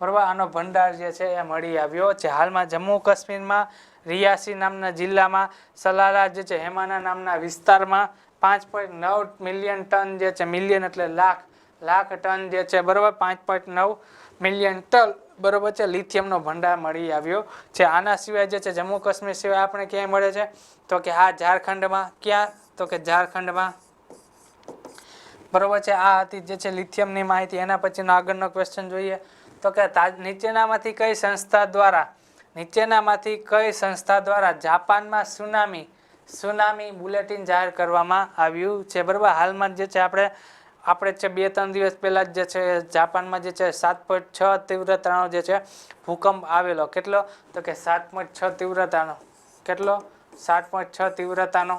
બરોબર, આનો ભંડાર જે છે એ મળી આવ્યો છે. હાલમાં જમ્મુ કાશ્મીરમાં રિયાસી નામના જિલ્લામાં સલાલા જે છે હેમાના નામના વિસ્તારમાં 5.9 મિલિયન ટન જે છે, મિલિયન એટલે લાખ ટન જે છે, બરોબર, 5.9 મિલિયન ટન, બરોબર છે, લિથિયમનો ભંડાર મળી આવ્યો છે. આના સિવાય જે છે જમ્મુ કાશ્મીર સિવાય આપણે ક્યાંય મળે છે? તો કે આ ઝારખંડમાં. ક્યાં? તો કે ઝારખંડમાં, બરોબર છે. આ હતી જે છે લિથિયમની માહિતી. એના પછીનો આગળનો ક્વેશ્ચન જોઈએ તો કે નીચેનામાંથી કઈ સંસ્થા દ્વારા જાપાનમાં સુનામી બુલેટિન જાહેર કરવામાં આવ્યું છે, બરોબર. હાલમાં જે છે આપણે છે 2-3 દિવસ પહેલા જે છે જાપાનમાં જે છે 7.6 તીવ્રતાનો જે છે ભૂકંપ આવેલો. કેટલો? તો કે 7.6 તીવ્રતાનો. કેટલો? 7.6 તીવ્રતાનો,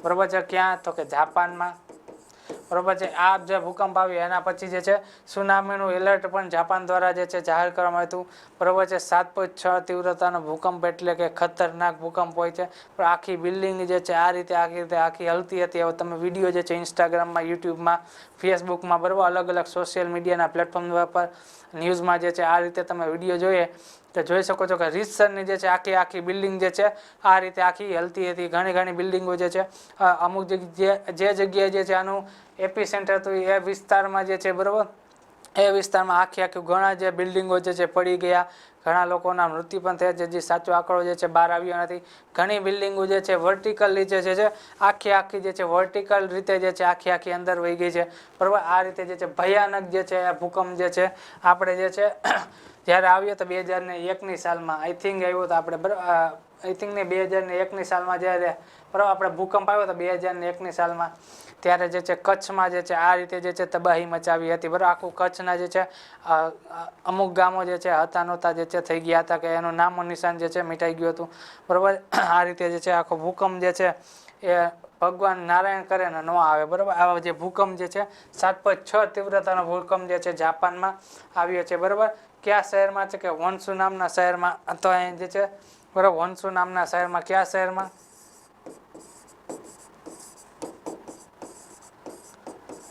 બરોબર છે. ક્યાં? તો કે જાપાનમાં, બરોબર છે. આ જે ભૂકંપ આવ્યો એના પછી જે છે સુનામીનું એલર્ટ પણ જાપાન દ્વારા જે છે જાહેર કરવામાં આવ્યું હતું, બરોબર છે. 7.6 તીવ્રતાનો ભૂકંપ એટલે કે ખતરનાક ભૂકંપ હોય છે. પણ આખી બિલ્ડિંગ જે છે આ રીતે આખી હલતી હતી. હવે તમે વિડીયો જે છે ઇન્સ્ટાગ્રામમાં, યુટ્યુબમાં, ફેસબુકમાં, બરોબર, અલગ અલગ સોશિયલ મીડિયાના પ્લેટફોર્મ પર, ન્યૂઝમાં જે છે આ રીતે તમે વિડીયો જોઈએ તો જોઈ શકો છો કે રીતસરની જે છે આખી બિલ્ડિંગ જે છે આ રીતે આખી હલતી હતી. ઘણી બિલ્ડિંગો જે છે અમુક જે જગ્યાએ જે છે આનું એપી સેન્ટર હતું એ વિસ્તારમાં જે છે, બરોબર, એ વિસ્તારમાં આખી ઘણા જે બિલ્ડિંગો જે છે પડી ગયા. ઘણા લોકોના મૃત્યુ પણ થયા છે. જે સાચો આંકડો જે છે બહાર આવ્યો નથી. ઘણી બિલ્ડિંગો જે છે વર્ટિકલ રીતે જે છે આખી જે છે વર્ટિકલ રીતે જે છે આખી અંદર વહી ગઈ છે, બરોબર. આ રીતે જે છે ભયાનક જે છે ભૂકંપ જે છે આપણે જે છે જ્યારે આવ્યો તો 2001ની સાલમાં આઈ થિંક આવ્યો તો આપણે આઈ થિંક ને 2001ની સાલમાં જ્યારે બરાબર આપણે ભૂકંપ આવ્યો તો 2001ની સાલમાં ત્યારે જે છે કચ્છમાં જે છે આ રીતે જે છે તબાહી મચાવી હતી બરાબર. આખું કચ્છના જે છે અમુક ગામો જે છે હતા નહોતા જે છે થઈ ગયા હતા કે એનું નામો નિશાન જે છે મિટાઈ ગયું હતું બરાબર. આ રીતે જે છે આખો ભૂકંપ જે છે એ ભગવાન નારાયણ કરે ને ન આવે બરાબર. આવા જે ભૂકંપ જે છે 7.6 તીવ્રતાનો ભૂકંપ જે છે જાપાનમાં આવ્યો છે બરાબર. કયા શહેરમાં છે કે હોન્સુ નામના શહેરમાં. તો અહીં જે છે બરાબર હોન્સુ નામના શહેરમાં, કયા શહેરમાં?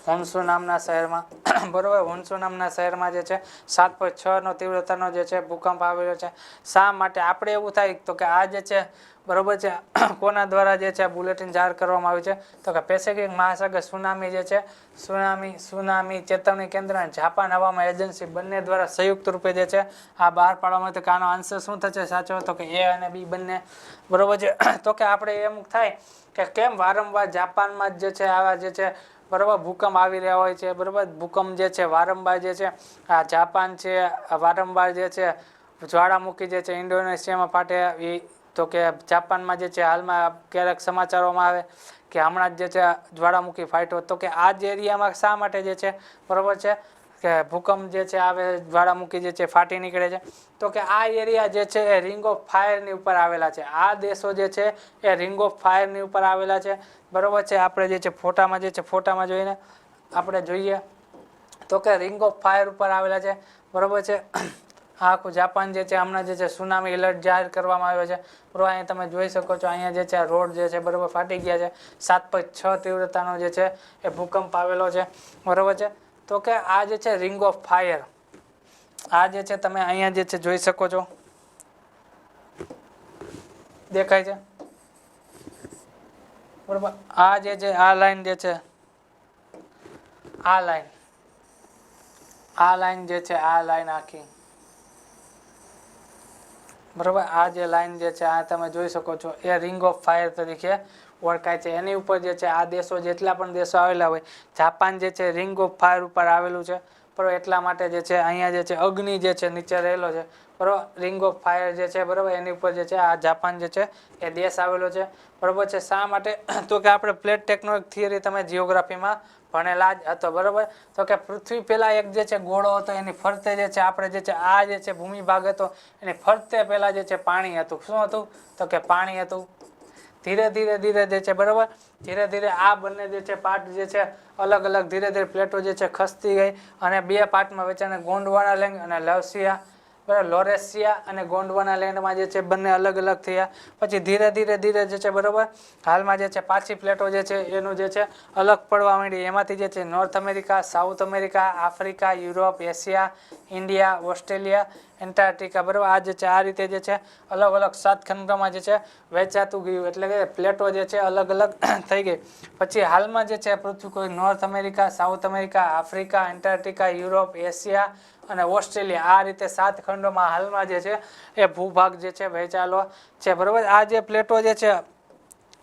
હોન્સુ નામના શહેરમાં બરાબર. હોન્સુ નામના શહેરમાં જે છે 7.6નો તીવ્રતાનો જે છે ભૂકંપ આવેલો છે. શા માટે આપણે એવું થાય તો કે આ જે છે બરોબર છે કોના દ્વારા જે છે બુલેટિન જાહેર કરવામાં આવ્યું છે તો કે પેસિફિક મહાસાગર સુનામી જે છે સુનામી ચેતવણી કેન્દ્ર અને જાપાન હવામાન એજન્સી બંને દ્વારા સંયુક્ત રૂપે જે છે આ બહાર પાડવામાં આવ્યું. તો કે આનો આન્સર શું થશે સાચો? તો કે એ અને બી બંને બરોબર છે. તો કે આપણે એમ થાય કે કેમ વારંવાર જાપાનમાં જે છે આવા જે છે બરાબર ભૂકંપ આવી રહ્યા હોય છે બરાબર. ભૂકંપ જે છે વારંવાર જે છે આ જાપાન છે વારંવાર જે છે જ્વાળામુખી જે છે ઇન્ડોનેશિયામાં ફાટે. તો કે જાપાનમાં જે છે હાલમાં ક્યારેક સમાચારોમાં આવે કે હમણાં જ જે છે જ્વાળામુખી ફાટ્યો. તો કે આ જ એરિયામાં શા માટે જે છે બરાબર છે કે ભૂકંપ જે છે આવે જ્વાળામુખી જે છે ફાટી નીકળે છે? તો કે આ એરિયા જે છે એ રિંગ ઓફ ફાયરની ઉપર આવેલા છે. આ દેશો જે છે એ રિંગ ઓફ ફાયરની ઉપર આવેલા છે બરાબર છે. આપણે જે છે ફોટામાં જે છે ફોટામાં જોઈને આપણે જોઈએ તો કે રિંગ ઓફ ફાયર ઉપર આવેલા છે બરાબર છે. આ આખું જાપાન જે છે હમણાં જે છે સુનામી એલર્ટ જાહેર કરવામાં આવ્યો છે બરાબર. અહીંયા તમે જોઈ શકો છો અહીંયા જે છે રોડ જે છે બરાબર ફાટી ગયા છે. 7.6 તીવ્રતાનો જે છે એ ભૂકંપ આવેલો છે બરાબર છે. તો કે આ જે છે રિંગ ઓફ ફાયર આ જે છે તમે અહીંયા જે છે જોઈ શકો છો દેખાય છે બરાબર. આ જે છે આ લાઈન જે છે આ લાઈન જે છે આ લાઈન આખી બરાબર. આ જે લાઈન જે છે આ તમે જોઈ શકો છો એ રિંગ ઓફ ફાયર તરીકે ઓળખાય છે. એની ઉપર જે છે આ દેશો જેટલા પણ દેશો આવેલા હોય જાપાન જે છે રિંગ ઓફ ફાયર ઉપર આવેલું છે બરાબર. એટલા માટે જે છે અહીંયા જે છે અગ્નિ જે છે નીચે રહેલો છે બરાબર. રિંગ ઓફ ફાયર જે છે બરાબર એની ઉપર જે છે આ જાપાન જે છે એ દેશ આવેલો છે બરાબર છે. શા માટે? તો કે આપણે પ્લેટ ટેક્ટોનિક થિયરી તમે જિયોગ્રાફીમાં ભણેલા જ હતો બરાબર. તો કે પૃથ્વી પહેલા એક જે છે ગોળો હતો એની ફરતે જે છે આપણે જે છે આ જે છે ભૂમિ ભાગ હતો એની ફરતે પહેલા જે છે પાણી હતું. શું હતું? તો કે પાણી હતું. ધીરે ધીરે જે છે બરાબર ધીરે આ બંને જે છે પાર્ટ જે છે અલગ અલગ ધીરે પ્લેટો જે છે ખસતી ગઈ અને બે પાર્ટમાં વચ્ચેને ગોંડવાના લેન્ડ અને લવસિયા બરાબર લોરેશિયા અને ગોંડવાના લેન્ડમાં જે છે બંને અલગ અલગ થયા. પછી ધીરે જે છે બરાબર હાલમાં જે છે પાછી પ્લેટો જે છે એનું જે છે અલગ પડવા માંડી. એમાંથી જે છે north America, south America, Africa, Europe, Asia, India, Australia, Antarctica બરાબર આ જે છે આ રીતે જે છે અલગ અલગ 7 ખંડોમાં જે છે વહેંચાતું ગયું. એટલે કે પ્લેટો જે છે અલગ અલગ થઈ ગઈ. પછી હાલમાં જે છે પૃથ્વી કોઈ north America, south America, Africa, Antarctica, Europe, Asia અને ઓસ્ટ્રેલિયા આ રીતે 7 ખંડોમાં હાલમાં જે છે એ ભૂભાગ જે છે વહેંચાયેલો છે બરાબર. આ જે પ્લેટો જે છે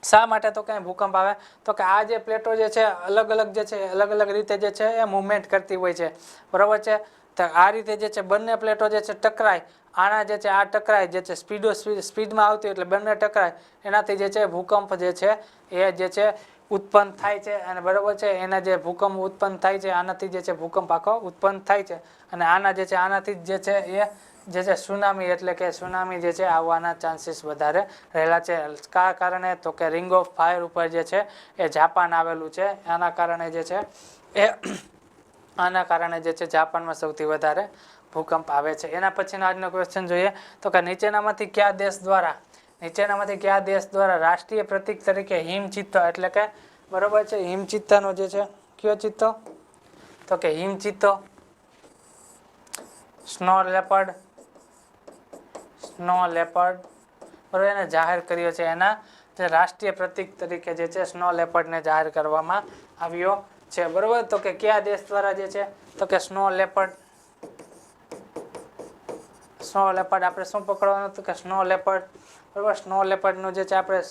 શા માટે તો ક્યાંય ભૂકંપ આવે તો કે આ જે પ્લેટો જે છે અલગ અલગ જે છે અલગ અલગ રીતે જે છે એ મુવમેન્ટ કરતી હોય છે બરાબર છે. તો આ રીતે જે છે બંને પ્લેટો જે છે ટકરાય આના જે છે આ ટકરાય જે છે સ્પીડમાં આવતી એટલે બંને ટકરાય એનાથી જે છે ભૂકંપ જે છે એ જે છે ઉત્પન્ન થાય છે અને બરાબર છે એના જે ભૂકંપ ઉત્પન્ન થાય છે આનાથી જે છે ભૂકંપ આખો ઉત્પન્ન થાય છે અને આના જે છે આનાથી જે છે એ જે છે સુનામી એટલે કે સુનામી જે છે આવવાના ચાન્સીસ વધારે રહેલા છે. કયા કારણે? તો કે રિંગ ઓફ ફાયર ઉપર જે છે એ જાપાન આવેલું છે. આના કારણે જે છે જે છે જાપાનમાં સૌથી વધારે ભૂકંપ આવે છે. એના પછીનો આજનો ક્વેશ્ચન જોઈએ તો કે નીચેનામાંથી કયા દેશ દ્વારા રાષ્ટ્રીય પ્રતીક તરીકે હિમચિત્તો એટલે કે બરોબર છે હિમચિત્તાનો જે છે કયો ચિત્તો? તો કે હિમચિત્તો, સ્નો લેપર્ડ બરોબર એને જાહેર કર્યો છે. એના જે રાષ્ટ્રીય પ્રતીક તરીકે જે છે સ્નો લેપર્ડને જાહેર કરવામાં આવ્યો છે બરોબર. તો કે કયા દેશ દ્વારા જે છે તો કે સ્નો લેપર્ડ આપણે શું પકડવાનું તો કે સ્નો લેપર્ડ બરોબર. સ્નો લેપર્ડનું જે છે આપણે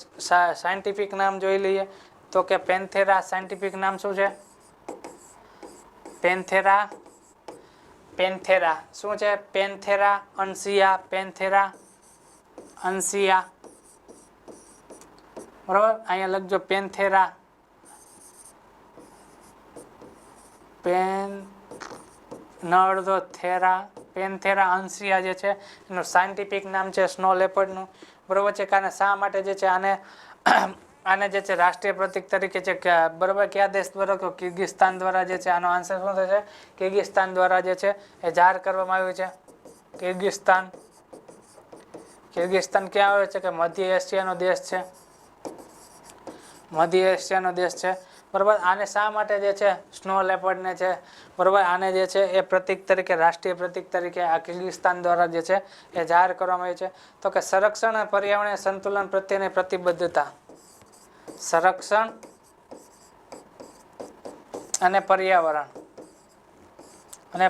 સાયન્ટિફિક નામ જોઈ લઈએ તો કે પેન્થેરા. સાયન્ટિફિક નામ શું છે? પેન્થેરા પેન્થેરા શું છે? પેન્થેરા અનસિયા, પેન્થેરા અનસિયા, બરાબર. અહીંયા લખજો પેન્થેરા, પેન્થેરા અનસિયા જે છે એનું સાયન્ટિફિક નામ છે સ્નો લેપર્ડનું, બરાબર છે. કારણ શા માટે જે છે આને આને જે છે રાષ્ટ્રીય પ્રતીક તરીકે છે બરાબર કયા દેશ દ્વારા? તો કિર્ગિસ્તાન દ્વારા જે છે આનો આન્સર શું થશે? કિર્ગિસ્તાન દ્વારા જે છે એ જાહેર કરવામાં આવ્યું છે. કિર્ગિસ્તાન, કિર્ગિસ્તાન ક્યાં આવે છે? કે મધ્ય એશિયાનો દેશ છે, મધ્ય એશિયાનો દેશ છે, બરાબર. આને શા માટે જે છે સ્નો લેપર્ડને છે બરાબર આને જે છે એ પ્રતીક તરીકે, રાષ્ટ્રીય પ્રતીક તરીકે આ કિર્ગિસ્તાન દ્વારા જે છે એ જાહેર કરવામાં આવ્યું છે? તો કે સંરક્ષણ અને પર્યાવરણીય સંતુલન પ્રત્યેની પ્રતિબદ્ધતા, સંરક્ષણ અને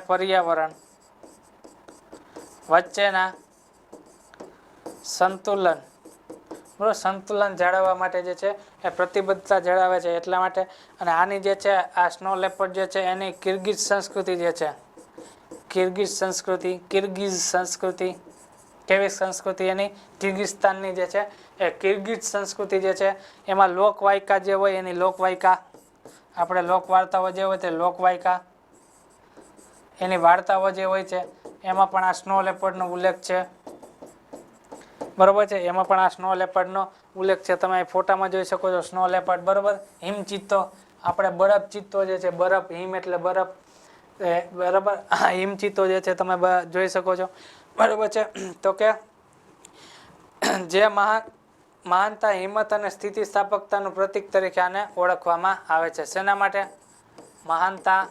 પર્યાવરણ વચ્ચેના સંતુલન, બરાબર, સંતુલન જાળવવા માટે જે છે એ પ્રતિબદ્ધતા જણાવે છે એટલા માટે. અને આની જે છે આ સ્નો લેપર્ડ જે છે એની કિર્ગિઝ સંસ્કૃતિ જે છે, કિર્ગિઝ સંસ્કૃતિ કેવી સંસ્કૃતિ એની? કિર્ગિસ્તાનની જે છે એ કિર્ગિઝ સંસ્કૃતિ જે છે એમાં લોકવાયકા જે હોય એની લોકવાયકા, આપણે લોકવાર્તાઓ જે હોય તે લોકવાયકા, એની વાર્તાઓ જે હોય છે એમાં પણ આ સ્નો લેપર્ડનો ઉલ્લેખ છે, બરોબર છે. એમાં પણ આ સ્નો લેપર્ડનો ઉલ્લેખ છે. તમે ફોટામાં જોઈ શકો છો સ્નો લેપર્ડ, બરોબર. હિમચિત્તો, આપણે બરફ ચિત્તો જે છે, બરફ, હિમ એટલે બરફ, બરાબર, હિમચિત્તો જે છે તમે જોઈ શકો છો, બરાબર છે. તો કે જે મહાનતા, હિંમત અને સ્થિતિસ્થાપકતાનું પ્રતીક તરીકે આને ઓળખવામાં આવે છે. શેના માટે? મહાનતા,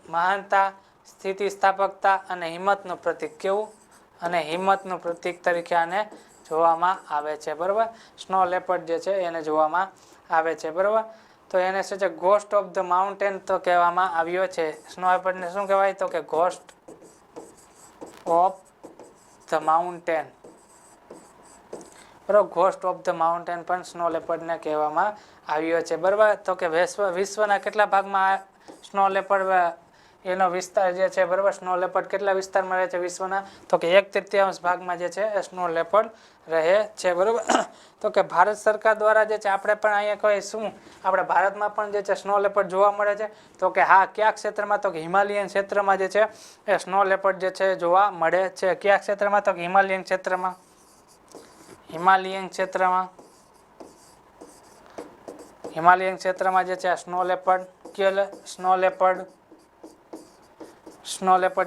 મહાનતા, સ્થિતિસ્થાપકતા અને હિંમતનું પ્રતીક. કેવું? અને હિંમતનું પ્રતીક તરીકે આને જોવામાં આવે છે, બરાબર. સ્નો લેપર્ડ જે છે એને જોવામાં આવે છે, બરાબર. તો એને શું છે? ઘોસ્ટ ઓફ ધ માઉન્ટેન તો કહેવામાં આવ્યો છે. સ્નો લેપર્ડને શું કહેવાય? તો કે ઘોસ્ટ ઓફ ધ માઉન્ટેન, બરાબર. ઘોસ્ટ ઓફ ધ માઉન્ટેન પણ સ્નો લેપર્ડને કહેવામાં આવ્યો છે, બરાબર. તો કે વિશ્વના કેટલા ભાગમાં સ્નો લેપર્ડ એનો વિસ્તાર જે છે, બરાબર, સ્નો લેપર્ડ કેટલા વિસ્તારમાં રહે છે વિશ્વના? તો કે 1/3 ભાગમાં જે છે એ સ્નો લેપર્ડ રહે છે, બરાબર. તો કે ભારત સરકાર દ્વારા જે છે આપણે પણ અહીંયા કોઈ શું આપણે ભારતમાં પણ જે છે સ્નો લેપર્ડ જોવા મળે છે? તો કે હા. કયા ક્ષેત્રમાં? તો કે હિમાલયન ક્ષેત્રમાં જે છે એ સ્નો લેપર્ડ જે છે જોવા મળે છે. કયા ક્ષેત્રમાં? તો કે હિમાલયન ક્ષેત્રમાં, હિમાલયન ક્ષેત્રમાં જે છે આ સ્નો લેપર્ડ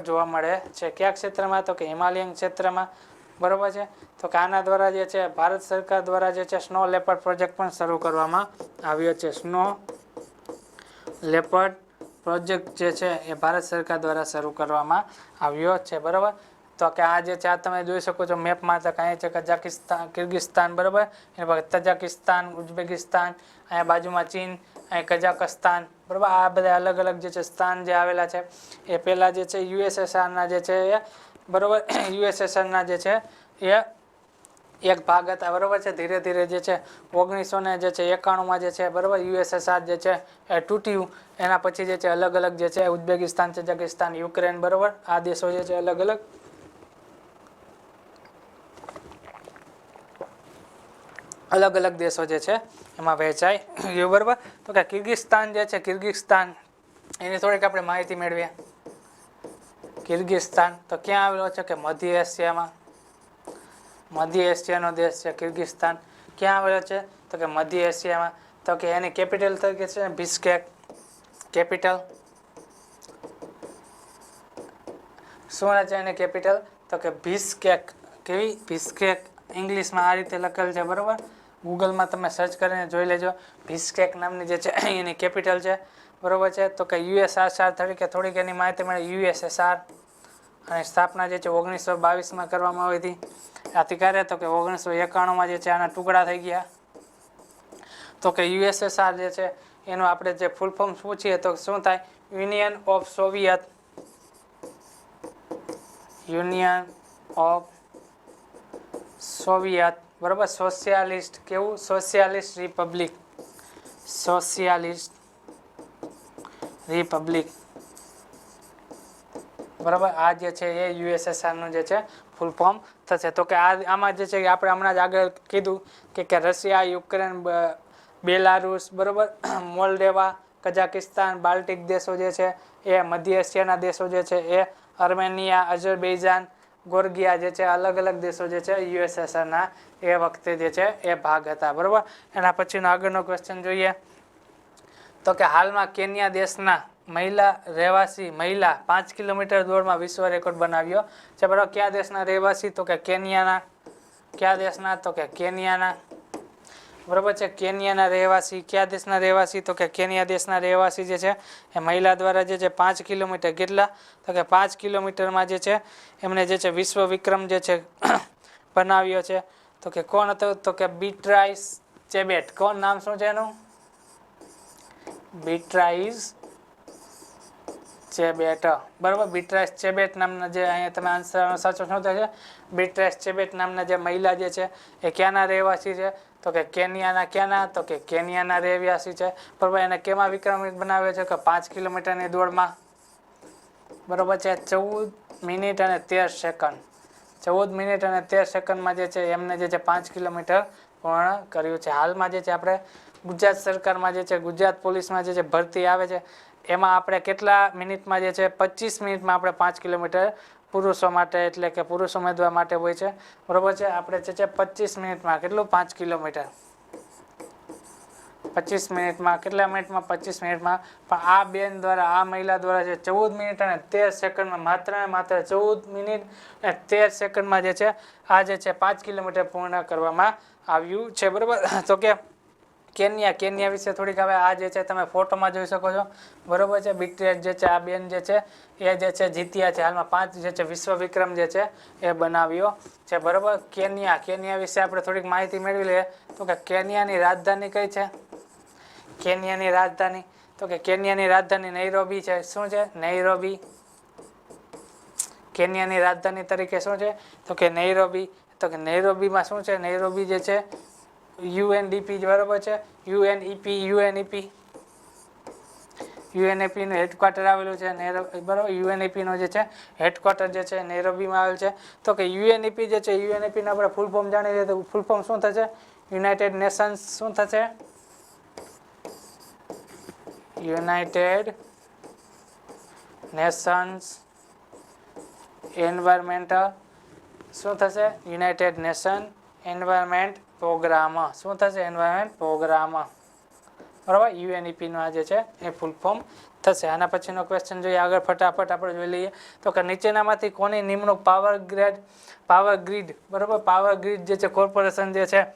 જોવા મળે છે. કયા ક્ષેત્રમાં? તો કે હિમાલયન ક્ષેત્રમાં, બરોબર છે. તો કે આના દ્વારા જે છે ભારત સરકાર દ્વારા જે છે સ્નો લેપર્ડ પ્રોજેક્ટ પણ શરૂ કરવામાં આવ્યો છે. સ્નો લેપર્ડ પ્રોજેક્ટ જે છે એ ભારત સરકાર દ્વારા શરૂ કરવામાં આવ્યો છે, બરાબર. તો કે આ જે છે આ તમે જોઈ શકો છો મેપમાં, તો કાંઈ છે કઝાકિસ્તાન, કિર્ગિસ્તાન, બરાબર, એની તજાકિસ્તાન, ઉઝબેકિસ્તાન, અહીંયા બાજુમાં ચીન, અહીં કઝાકસ્તાન, બરાબર. આ બધા અલગ અલગ જે છે સ્થાન જે આવેલા છે એ પહેલાં જે છે યુએસએસઆરના જે છે એ, બરાબર, યુએસએસઆરના જે છે એ એક ભાગ હતા, બરાબર છે. ધીરે ધીરે જે છે 1991 જે છે, બરાબર, યુએસએસઆર જે છે એ તૂટ્યું. એના પછી જે છે અલગ અલગ જે છે ઉઝબેકિસ્તાન, તજાકિસ્તાન, યુક્રેન, બરાબર, આ દેશો જે છે અલગ અલગ દેશો જે છે એમાં વહેંચાઈ ગયું, બરાબર. તો કે કિર્ગિસ્તાન જે છે, કિર્ગિસ્તાન એની થોડીક આપણે માહિતી મેળવીએ. કિર્ગિસ્તાન તો ક્યાં આવેલો છે? કે મધ્ય એશિયામાં, મધ્ય એશિયાનો દેશ છે કિર્ગિસ્તાન. ક્યાં આવેલો છે? તો કે મધ્ય એશિયામાં. તો કે એની કેપિટલ તરીકે છે બિશ્કેક. કેપિટલ શું છે એની કેપિટલ? તો કે બિશ્કેક. કેવી? બિશ્કેક. ઇંગ્લિશમાં આ રીતે લખેલ છે, બરાબર. ગૂગલમાં તમે સર્ચ કરીને જોઈ લેજો. બિશ્કેક નામની જે છે એની કેપિટલ છે, બરાબર છે. તો કે યુએસએસઆર તરીકે થોડીક એની માહિતી મળે. યુએસએસઆર અને સ્થાપના જે છે 1922માં કરવામાં આવી હતી. આથી ક્યારે? તો કે 1991માં જે છે આના ટુકડા થઈ ગયા. તો કે યુએસએસઆર જે છે એનું આપણે જે ફૂલ ફોર્મ પૂછીએ તો શું થાય? યુનિયન ઓફ સોવિયત બરાબર, સોશિયાલિસ્ટ. કેવું? Socialist Republic. સોશિયાલિસ્ટ રિપબ્લિક, બરાબર. આ જે છે એ યુએસએસઆર નું જે છે ફૂલ ફોર્મ થશે. તો કે આમાં જે છે આપણે હમણાં જ આગળ કીધું કે રશિયા, યુક્રેન, બેલારુસ, બરાબર, મોલ્ડોવા, કઝાકિસ્તાન, બાલ્ટિક દેશો જે છે એ, મધ્ય એશિયાના દેશો જે છે એ, આર્મેનિયા, અઝરબૈજાન, ગોર્ગિયા જે છે, અલગ અલગ દેશો જે છે યુએસએસઆરના એ વખતે જે છે એ ભાગ હતા, બરાબર. એના પછીનો આગળનો ક્વેશ્ચન જોઈએ તો કે હાલમાં કેન્યા દેશના મહિલા 5 કિલોમીટર દોડમાં વિશ્વ રેકોર્ડ બનાવ્યો છે, બરાબર. કયા દેશના રહેવાસી? તો કે કેન્યાના. કયા દેશના? તો કે કેન્યાના, બરાબર છે. કેન્યાના રહેવાસી. કયા દેશના રહેવાસી? તો કે કેન્યા દેશના રહેવાસી જે છે એ મહિલા દ્વારા જે છે 5 કિલોમીટર, કેટલા? તો કે 5 કિલોમીટરમાં જે છે એમને જે છે વિશ્વ વિક્રમ જે છે બનાવ્યો છે. તો કે કોણ હતો? તો કે બીટ્રાઇસ ચેબેટ. કોણ? નામ શું છે એનું? બીટ્રાઇસ ચેબેટ, બરાબર. બીટ્રાઇસ ચેબેટ નામના જે અહીંયા તમે આન્સર સાચો શું થાય છે? બીટ્રાઇસ ચેબેટ નામના જે મહિલા જે છે એ ક્યાંના રહેવાસી છે? તો કે કેન્યાના. ક્યાંના? તો કે કેન્યાના રહેવાસી છે, બરાબર. એને કેમાં વિક્રમ બનાવ્યો છે? કે 5 કિલોમીટરની દોડમાં, બરાબર છે. 14 મિનિટ અને 13 સેકન્ડ. 14 મિનિટ અને 13 સેકન્ડમાં જે છે એમને જે છે 5 કિલોમીટર પૂર્ણ કર્યું છે. હાલમાં જે છે આપણે ગુજરાત સરકારમાં જે છે ગુજરાત પોલીસમાં જે છે ભરતી આવે છે એમાં આપણે કેટલા મિનિટમાં જે છે 25 મિનિટમાં આપણે 5 કિલોમીટર પુરુષો માટે, એટલે કે પુરુષ ઉમેદવાર માટે હોય છે, બરાબર છે. આપણે જે છે 25 મિનિટમાં કેટલું? 5 કિલોમીટર 25 મિનિટમાં. કેટલા મિનિટમાં? 25 મિનિટમાં. પણ આ બેન દ્વારા, આ મહિલા દ્વારા છે 14 મિનિટ અને 13 સેકન્ડમાં, માત્ર ને માત્ર 14 મિનિટ અને 13 સેકન્ડમાં જે છે આ જે છે 5 કિલોમીટર પૂર્ણ કરવામાં આવ્યું છે, બરાબર. તો કે કેન્યા વિશે થોડીક હવે આ જે છે તમે ફોટોમાં જોઈ શકો છો, બરાબર છે. બીટ્રાઇસ જે છે આ બેન જે છે એ જે છે જીત્યા છે હાલમાં 5 જે છે વિશ્વ વિક્રમ જે છે એ બનાવ્યો છે, બરાબર. કેન્યા વિશે આપણે થોડીક માહિતી મેળવી લઈએ તો કે કેન્યાની રાજધાની કઈ છે? કેન્યાની રાજધાની, તો કે કેન્યાની રાજધાની નૈરોબી છે. શું છે? નૈરોબી. કેન્યાની રાજધાની તરીકે શું છે? તો કે નૈરોબી. તો કે નૈરોબીમાં શું છે? નૈરોબી જે છે યુએનડીપી, બરાબર છે. યુએનઈપી નું હેડક્વાર્ટર આવેલું છે બરાબર. યુએનઈપી નો જે છે હેડક્વાર્ટર જે છે નૈરોબીમાં આવેલ છે. તો કે યુએનઈપી જે છે, યુએનઈપી નો આપણે ફૂલ ફોર્મ જાણી લઈએ તો ફૂલ ફોર્મ શું થશે? United Nations. શું થશે? યુનાઇટેડ નેશન્સ એન્વાયરમેન્ટલ, શું થશે? United Nation Environment Programme. શું થશે? એન્વાયરમેન્ટ પ્રોગ્રામ, બરાબર. યુએનઈપી નો આ જે છે એ ફૂલ ફોર્મ થશે. આના પછીનો ક્વેશ્ચન જોઈએ આગળ, ફટાફટ આપણે જોઈ લઈએ તો કે નીચેનામાંથી કોની નિમણૂક પાવર ગ્રીડ, બરાબર, પાવર ગ્રીડ જે છે કોર્પોરેશન જે છે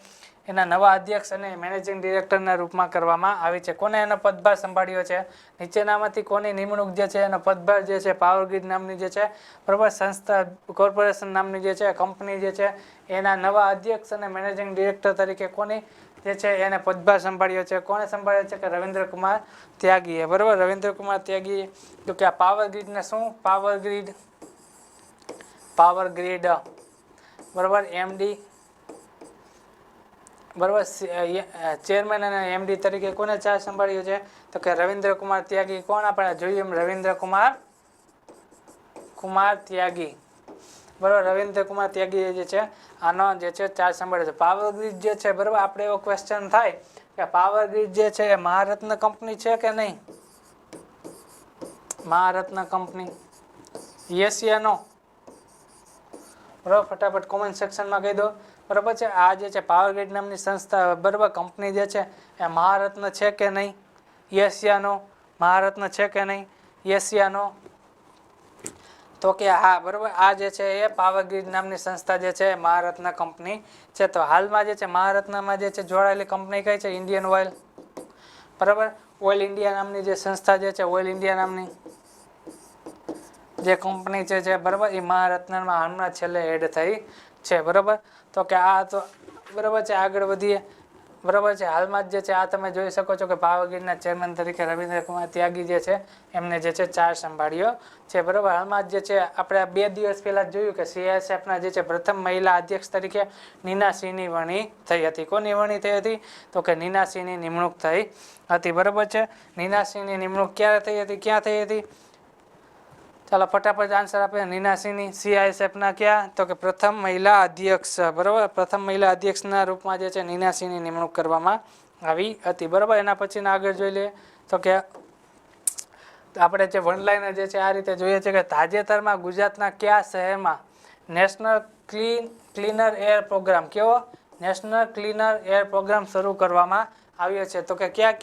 એના નવા અધ્યક્ષ અને મેનેજિંગ ડિરેક્ટરના રૂપમાં કરવામાં આવી છે? કોને એનો પદભાર સંભાળ્યો છે? નીચેનામાંથી કોની નિમણૂક જે છે એનો પદભાર જે છે પાવર ગ્રીડ નામની જે છે, બરાબર, સંસ્થા, કોર્પોરેશન નામની જે છે કંપની જે છે એના નવા અધ્યક્ષ અને મેનેજિંગ ડિરેક્ટર તરીકે કોની જે છે એને પદભાર સંભાળ્યો છે? કોને સંભાળ્યો છે? કે રવિન્દ્ર કુમાર ત્યાગીએ, બરાબર. રવિન્દ્ર કુમાર ત્યાગીએ. તો કે આ પાવર ગ્રીડને શું? પાવર ગ્રીડ, બરાબર, એમડી, બરાબર, ચેરમેન અને એમડી તરીકે કોને ચાર્જ સંભાળ્યો છે? તો કે રવિન્દ્ર કુમાર ત્યાગી. કોણ? આપણે જોઈએ રવિન્દ્ર કુમાર ત્યાગી, બરાબર. રવિન્દ્ર કુમાર ત્યાગી જે છે આનો જે છે ચાર્જ સંભાળ્યો છે. પાવર ગ્રીડ જે છે, બરાબર, આપણે એવો ક્વેશ્ચન થાય કે પાવર ગ્રીડ જે છે એ મહારત્ન કંપની છે કે નહીં? મહારત્ન કંપની, યસ યા નો? બરાબર, ફટાફટ કોમેન્ટ સેક્શનમાં કહી દો, બરાબર છે. આ જે છે પાવર ગ્રીડ નામની સંસ્થા, બરાબર, કંપની જે છે એ મહારત્ન છે કે નહીં? યસ યા નો? મહારત્ન છે કે નહીં? યસ યા નો? તો કે હા, બરાબર. આ જે છે એ પાવર ગ્રીડ નામની સંસ્થા જે છે મહારત્ન કંપની છે. તો હાલમાં જે છે મહારત્નમાં જે છે જોડાયેલી કંપની કઈ છે? ઇન્ડિયન ઓઇલ, બરાબર. ઓઇલ ઇન્ડિયા નામની જે સંસ્થા જે છે, ઓઇલ ઇન્ડિયા નામની જે કંપની છે, બરાબર, એ મહારત્નમાં હમણાં છેલ્લે એડ થઈ છે, બરાબર. તો કે આ તો બરાબર છે. આગળ વધીએ, બરાબર છે. હાલમાં જ જે છે આ તમે જોઈ શકો છો કે પાવાગઢના ચેરમેન તરીકે રવિન્દ્રકુમાર ત્યાગી જે છે એમને જે છે ચાર્જ સંભાળ્યો છે. બરાબર, હાલમાં જ જે છે આપણે આ 2 દિવસ પહેલા જોયું કે CISFના જે છે પ્રથમ મહિલા અધ્યક્ષ તરીકે નીના સિંહની વરણી થઈ હતી. કોની વરણી થઈ હતી? તો કે નીના સિંહની નિમણૂક થઈ હતી. બરાબર છે, નીના સિંહની નિમણૂક ક્યારે થઈ હતી, ક્યાં થઈ હતી? ચાલો ફટાફટ આન્સર આપે. નીના સિંહની CISFના ક્યાં? તો કે પ્રથમ મહિલા અધ્યક્ષ. બરાબર, પ્રથમ મહિલા અધ્યક્ષના રૂપમાં જે છે નીના સિંહની નિમણૂક કરવામાં આવી હતી. બરાબર, એના પછીના આગળ જોઈ લઈએ તો કે આપણે જે વન લાઇનર જે છે આ રીતે જોઈએ છે કે તાજેતરમાં ગુજરાતના કયા શહેરમાં નેશનલ ક્લીનર એર પ્રોગ્રામ, કેવો નેશનલ ક્લીનર એર પ્રોગ્રામ શરૂ કરવામાં આવ્યો છે? તો કે કયા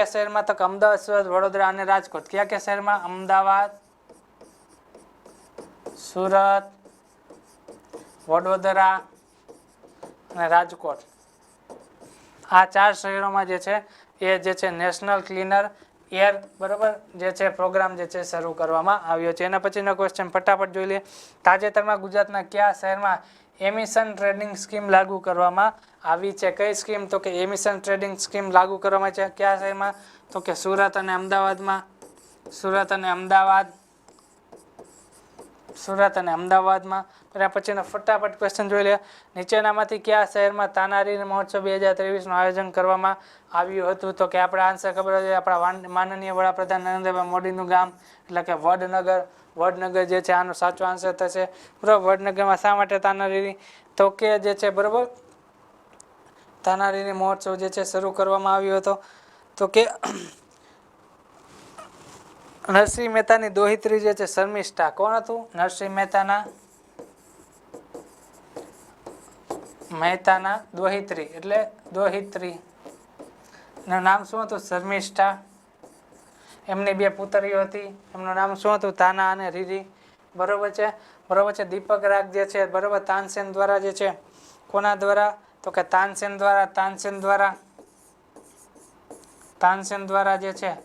શહેરમાં? તો કે અમદાવાદ, સુરત, વડોદરા અને રાજકોટ. કયા શહેરમાં? અમદાવાદ, સુરત, વડોદરા અને રાજકોટ. આ 4 શહેરોમાં જે છે એ જે છે નેશનલ ક્લીનર એર, બરાબર, જે છે પ્રોગ્રામ જે છે શરૂ કરવામાં આવ્યો છે. એના પછીનો ક્વેશ્ચન ફટાફટ જોઈ લઈએ. તાજેતરમાં ગુજરાતના કયા શહેરમાં એમિશન ટ્રેડિંગ સ્કીમ લાગુ કરવામાં આવી છે? કઈ સ્કીમ? તો કે એમિશન ટ્રેડિંગ સ્કીમ લાગુ કરવામાં છે. કયા શહેરમાં? તો કે સુરત અને અમદાવાદમાં. સુરત અને અમદાવાદમાં. એના પછીનો ફટાફટ ક્વેશ્ચન જોઈ લે. નીચેનામાંથી કયા શહેરમાં તાનારીરી મહોત્સવ 2023નું આયોજન કરવામાં આવ્યું હતું? તો કે આપણે આન્સર ખબર છે, આપણા માનનીય વડાપ્રધાન નરેન્દ્રભાઈ મોદીનું ગામ એટલે કે વડનગર. વડનગર જે છે આનો સાચો આન્સર થશે. બરાબર, વડનગરમાં શા માટે તાનારીરી? તો કે જે છે બરાબર તાનારીરી મહોત્સવ જે છે શરૂ કરવામાં આવ્યો હતો. તો કે નરસિંહ મહેતાની દોહિત્રી જે છે શર્મિષ્ઠા. કોણ હતું? નરસિંહ મહેતાના દોહિત્રી એટલે દોહિત્રી એનું નામ શું હતું? શર્મિષ્ઠા. એમની 2 પુત્રીઓ હતી, એમનું નામ શું હતું? તાના અને રીરી. બરોબર છે. દીપક રાગ જે છે બરોબર તાનસેન દ્વારા જે છે, કોના દ્વારા? તો કે તાનસેન દ્વારા જે છે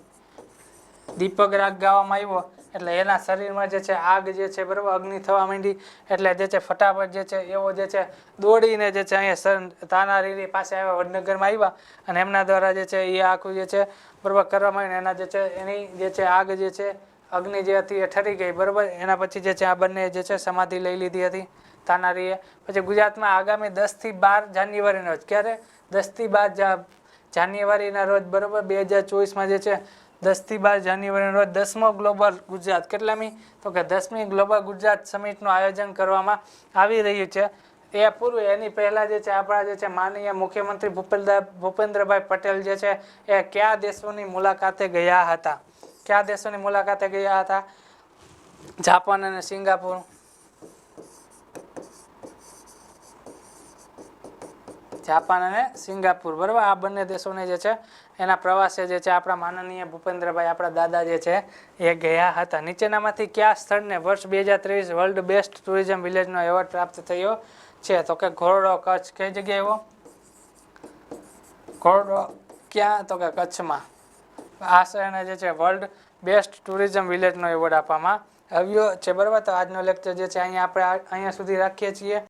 દીપક રાગ ગાવામાં આવ્યો એટલે એના શરીરમાં જે છે આગ જે છે બરાબર અગ્નિ થવા માંડી એટલે જે છે ફટાફટ જે છે એવો જે છે દોડીને જે છે અહીંયા તાનારીરી પાસે આવ્યા, વડનગરમાં આવ્યા અને એમના દ્વારા જે છે એ આખું જે છે બરાબર કરવામાં આવ્યું. એના જે છે એની જે છે આગ જે છે અગ્નિ જે હતી એ ઠરી ગઈ. બરાબર, એના પછી જે છે આ બંને જે છે સમાધિ લઈ લીધી હતી તાનારીએ. પછી ગુજરાતમાં આગામી 10 થી 12 જાન્યુઆરીના રોજ, ક્યારે? 10 થી 12 જાન્યુઆરીના રોજ બરાબર 2024માં જે છે 10 થી 12 જાન્યુઆરીના રોજ 10મો ગ્લોબલ ગુજરાત, કેટલામી? તો કે 10મી ગ્લોબલ ગુજરાત સમિટનું આયોજન કરવામાં આવી રહ્યું છે. એ પૂરું એની પહેલાં જે છે આપણા જે છે માનનીય મુખ્યમંત્રી ભૂપેન્દ્રભાઈ પટેલ જે છે એ કયા દેશોની મુલાકાતે ગયા હતા? કયા દેશોની મુલાકાતે ગયા હતા? જાપાન અને સિંગાપુર. જાપાન અને સિંગાપુર, બરાબર, આ બંને દેશોને જે છે એના પ્રવાસે જે છે આપણા માનનીય ભૂપેન્દ્રભાઈ આપણા દાદા જે છે એ ગયા હતા. નીચેનામાંથી કયા સ્થળને વર્ષ 2023 વર્લ્ડ બેસ્ટ ટુરિઝમ વિલેજનો એવોર્ડ પ્રાપ્ત થયો છે? તો કે ઘોરડો, કચ્છ. કઈ જગ્યાએ એવો ઘોરડો? ક્યાં? તો કે કચ્છમાં. આ શહેરને જે છે વર્લ્ડ બેસ્ટ ટુરિઝમ વિલેજનો એવોર્ડ આપવામાં આવ્યો છે. બરાબર, તો આજનો લેક્ચર જે છે અહીંયા આપણે અહીંયા સુધી રાખીએ છીએ.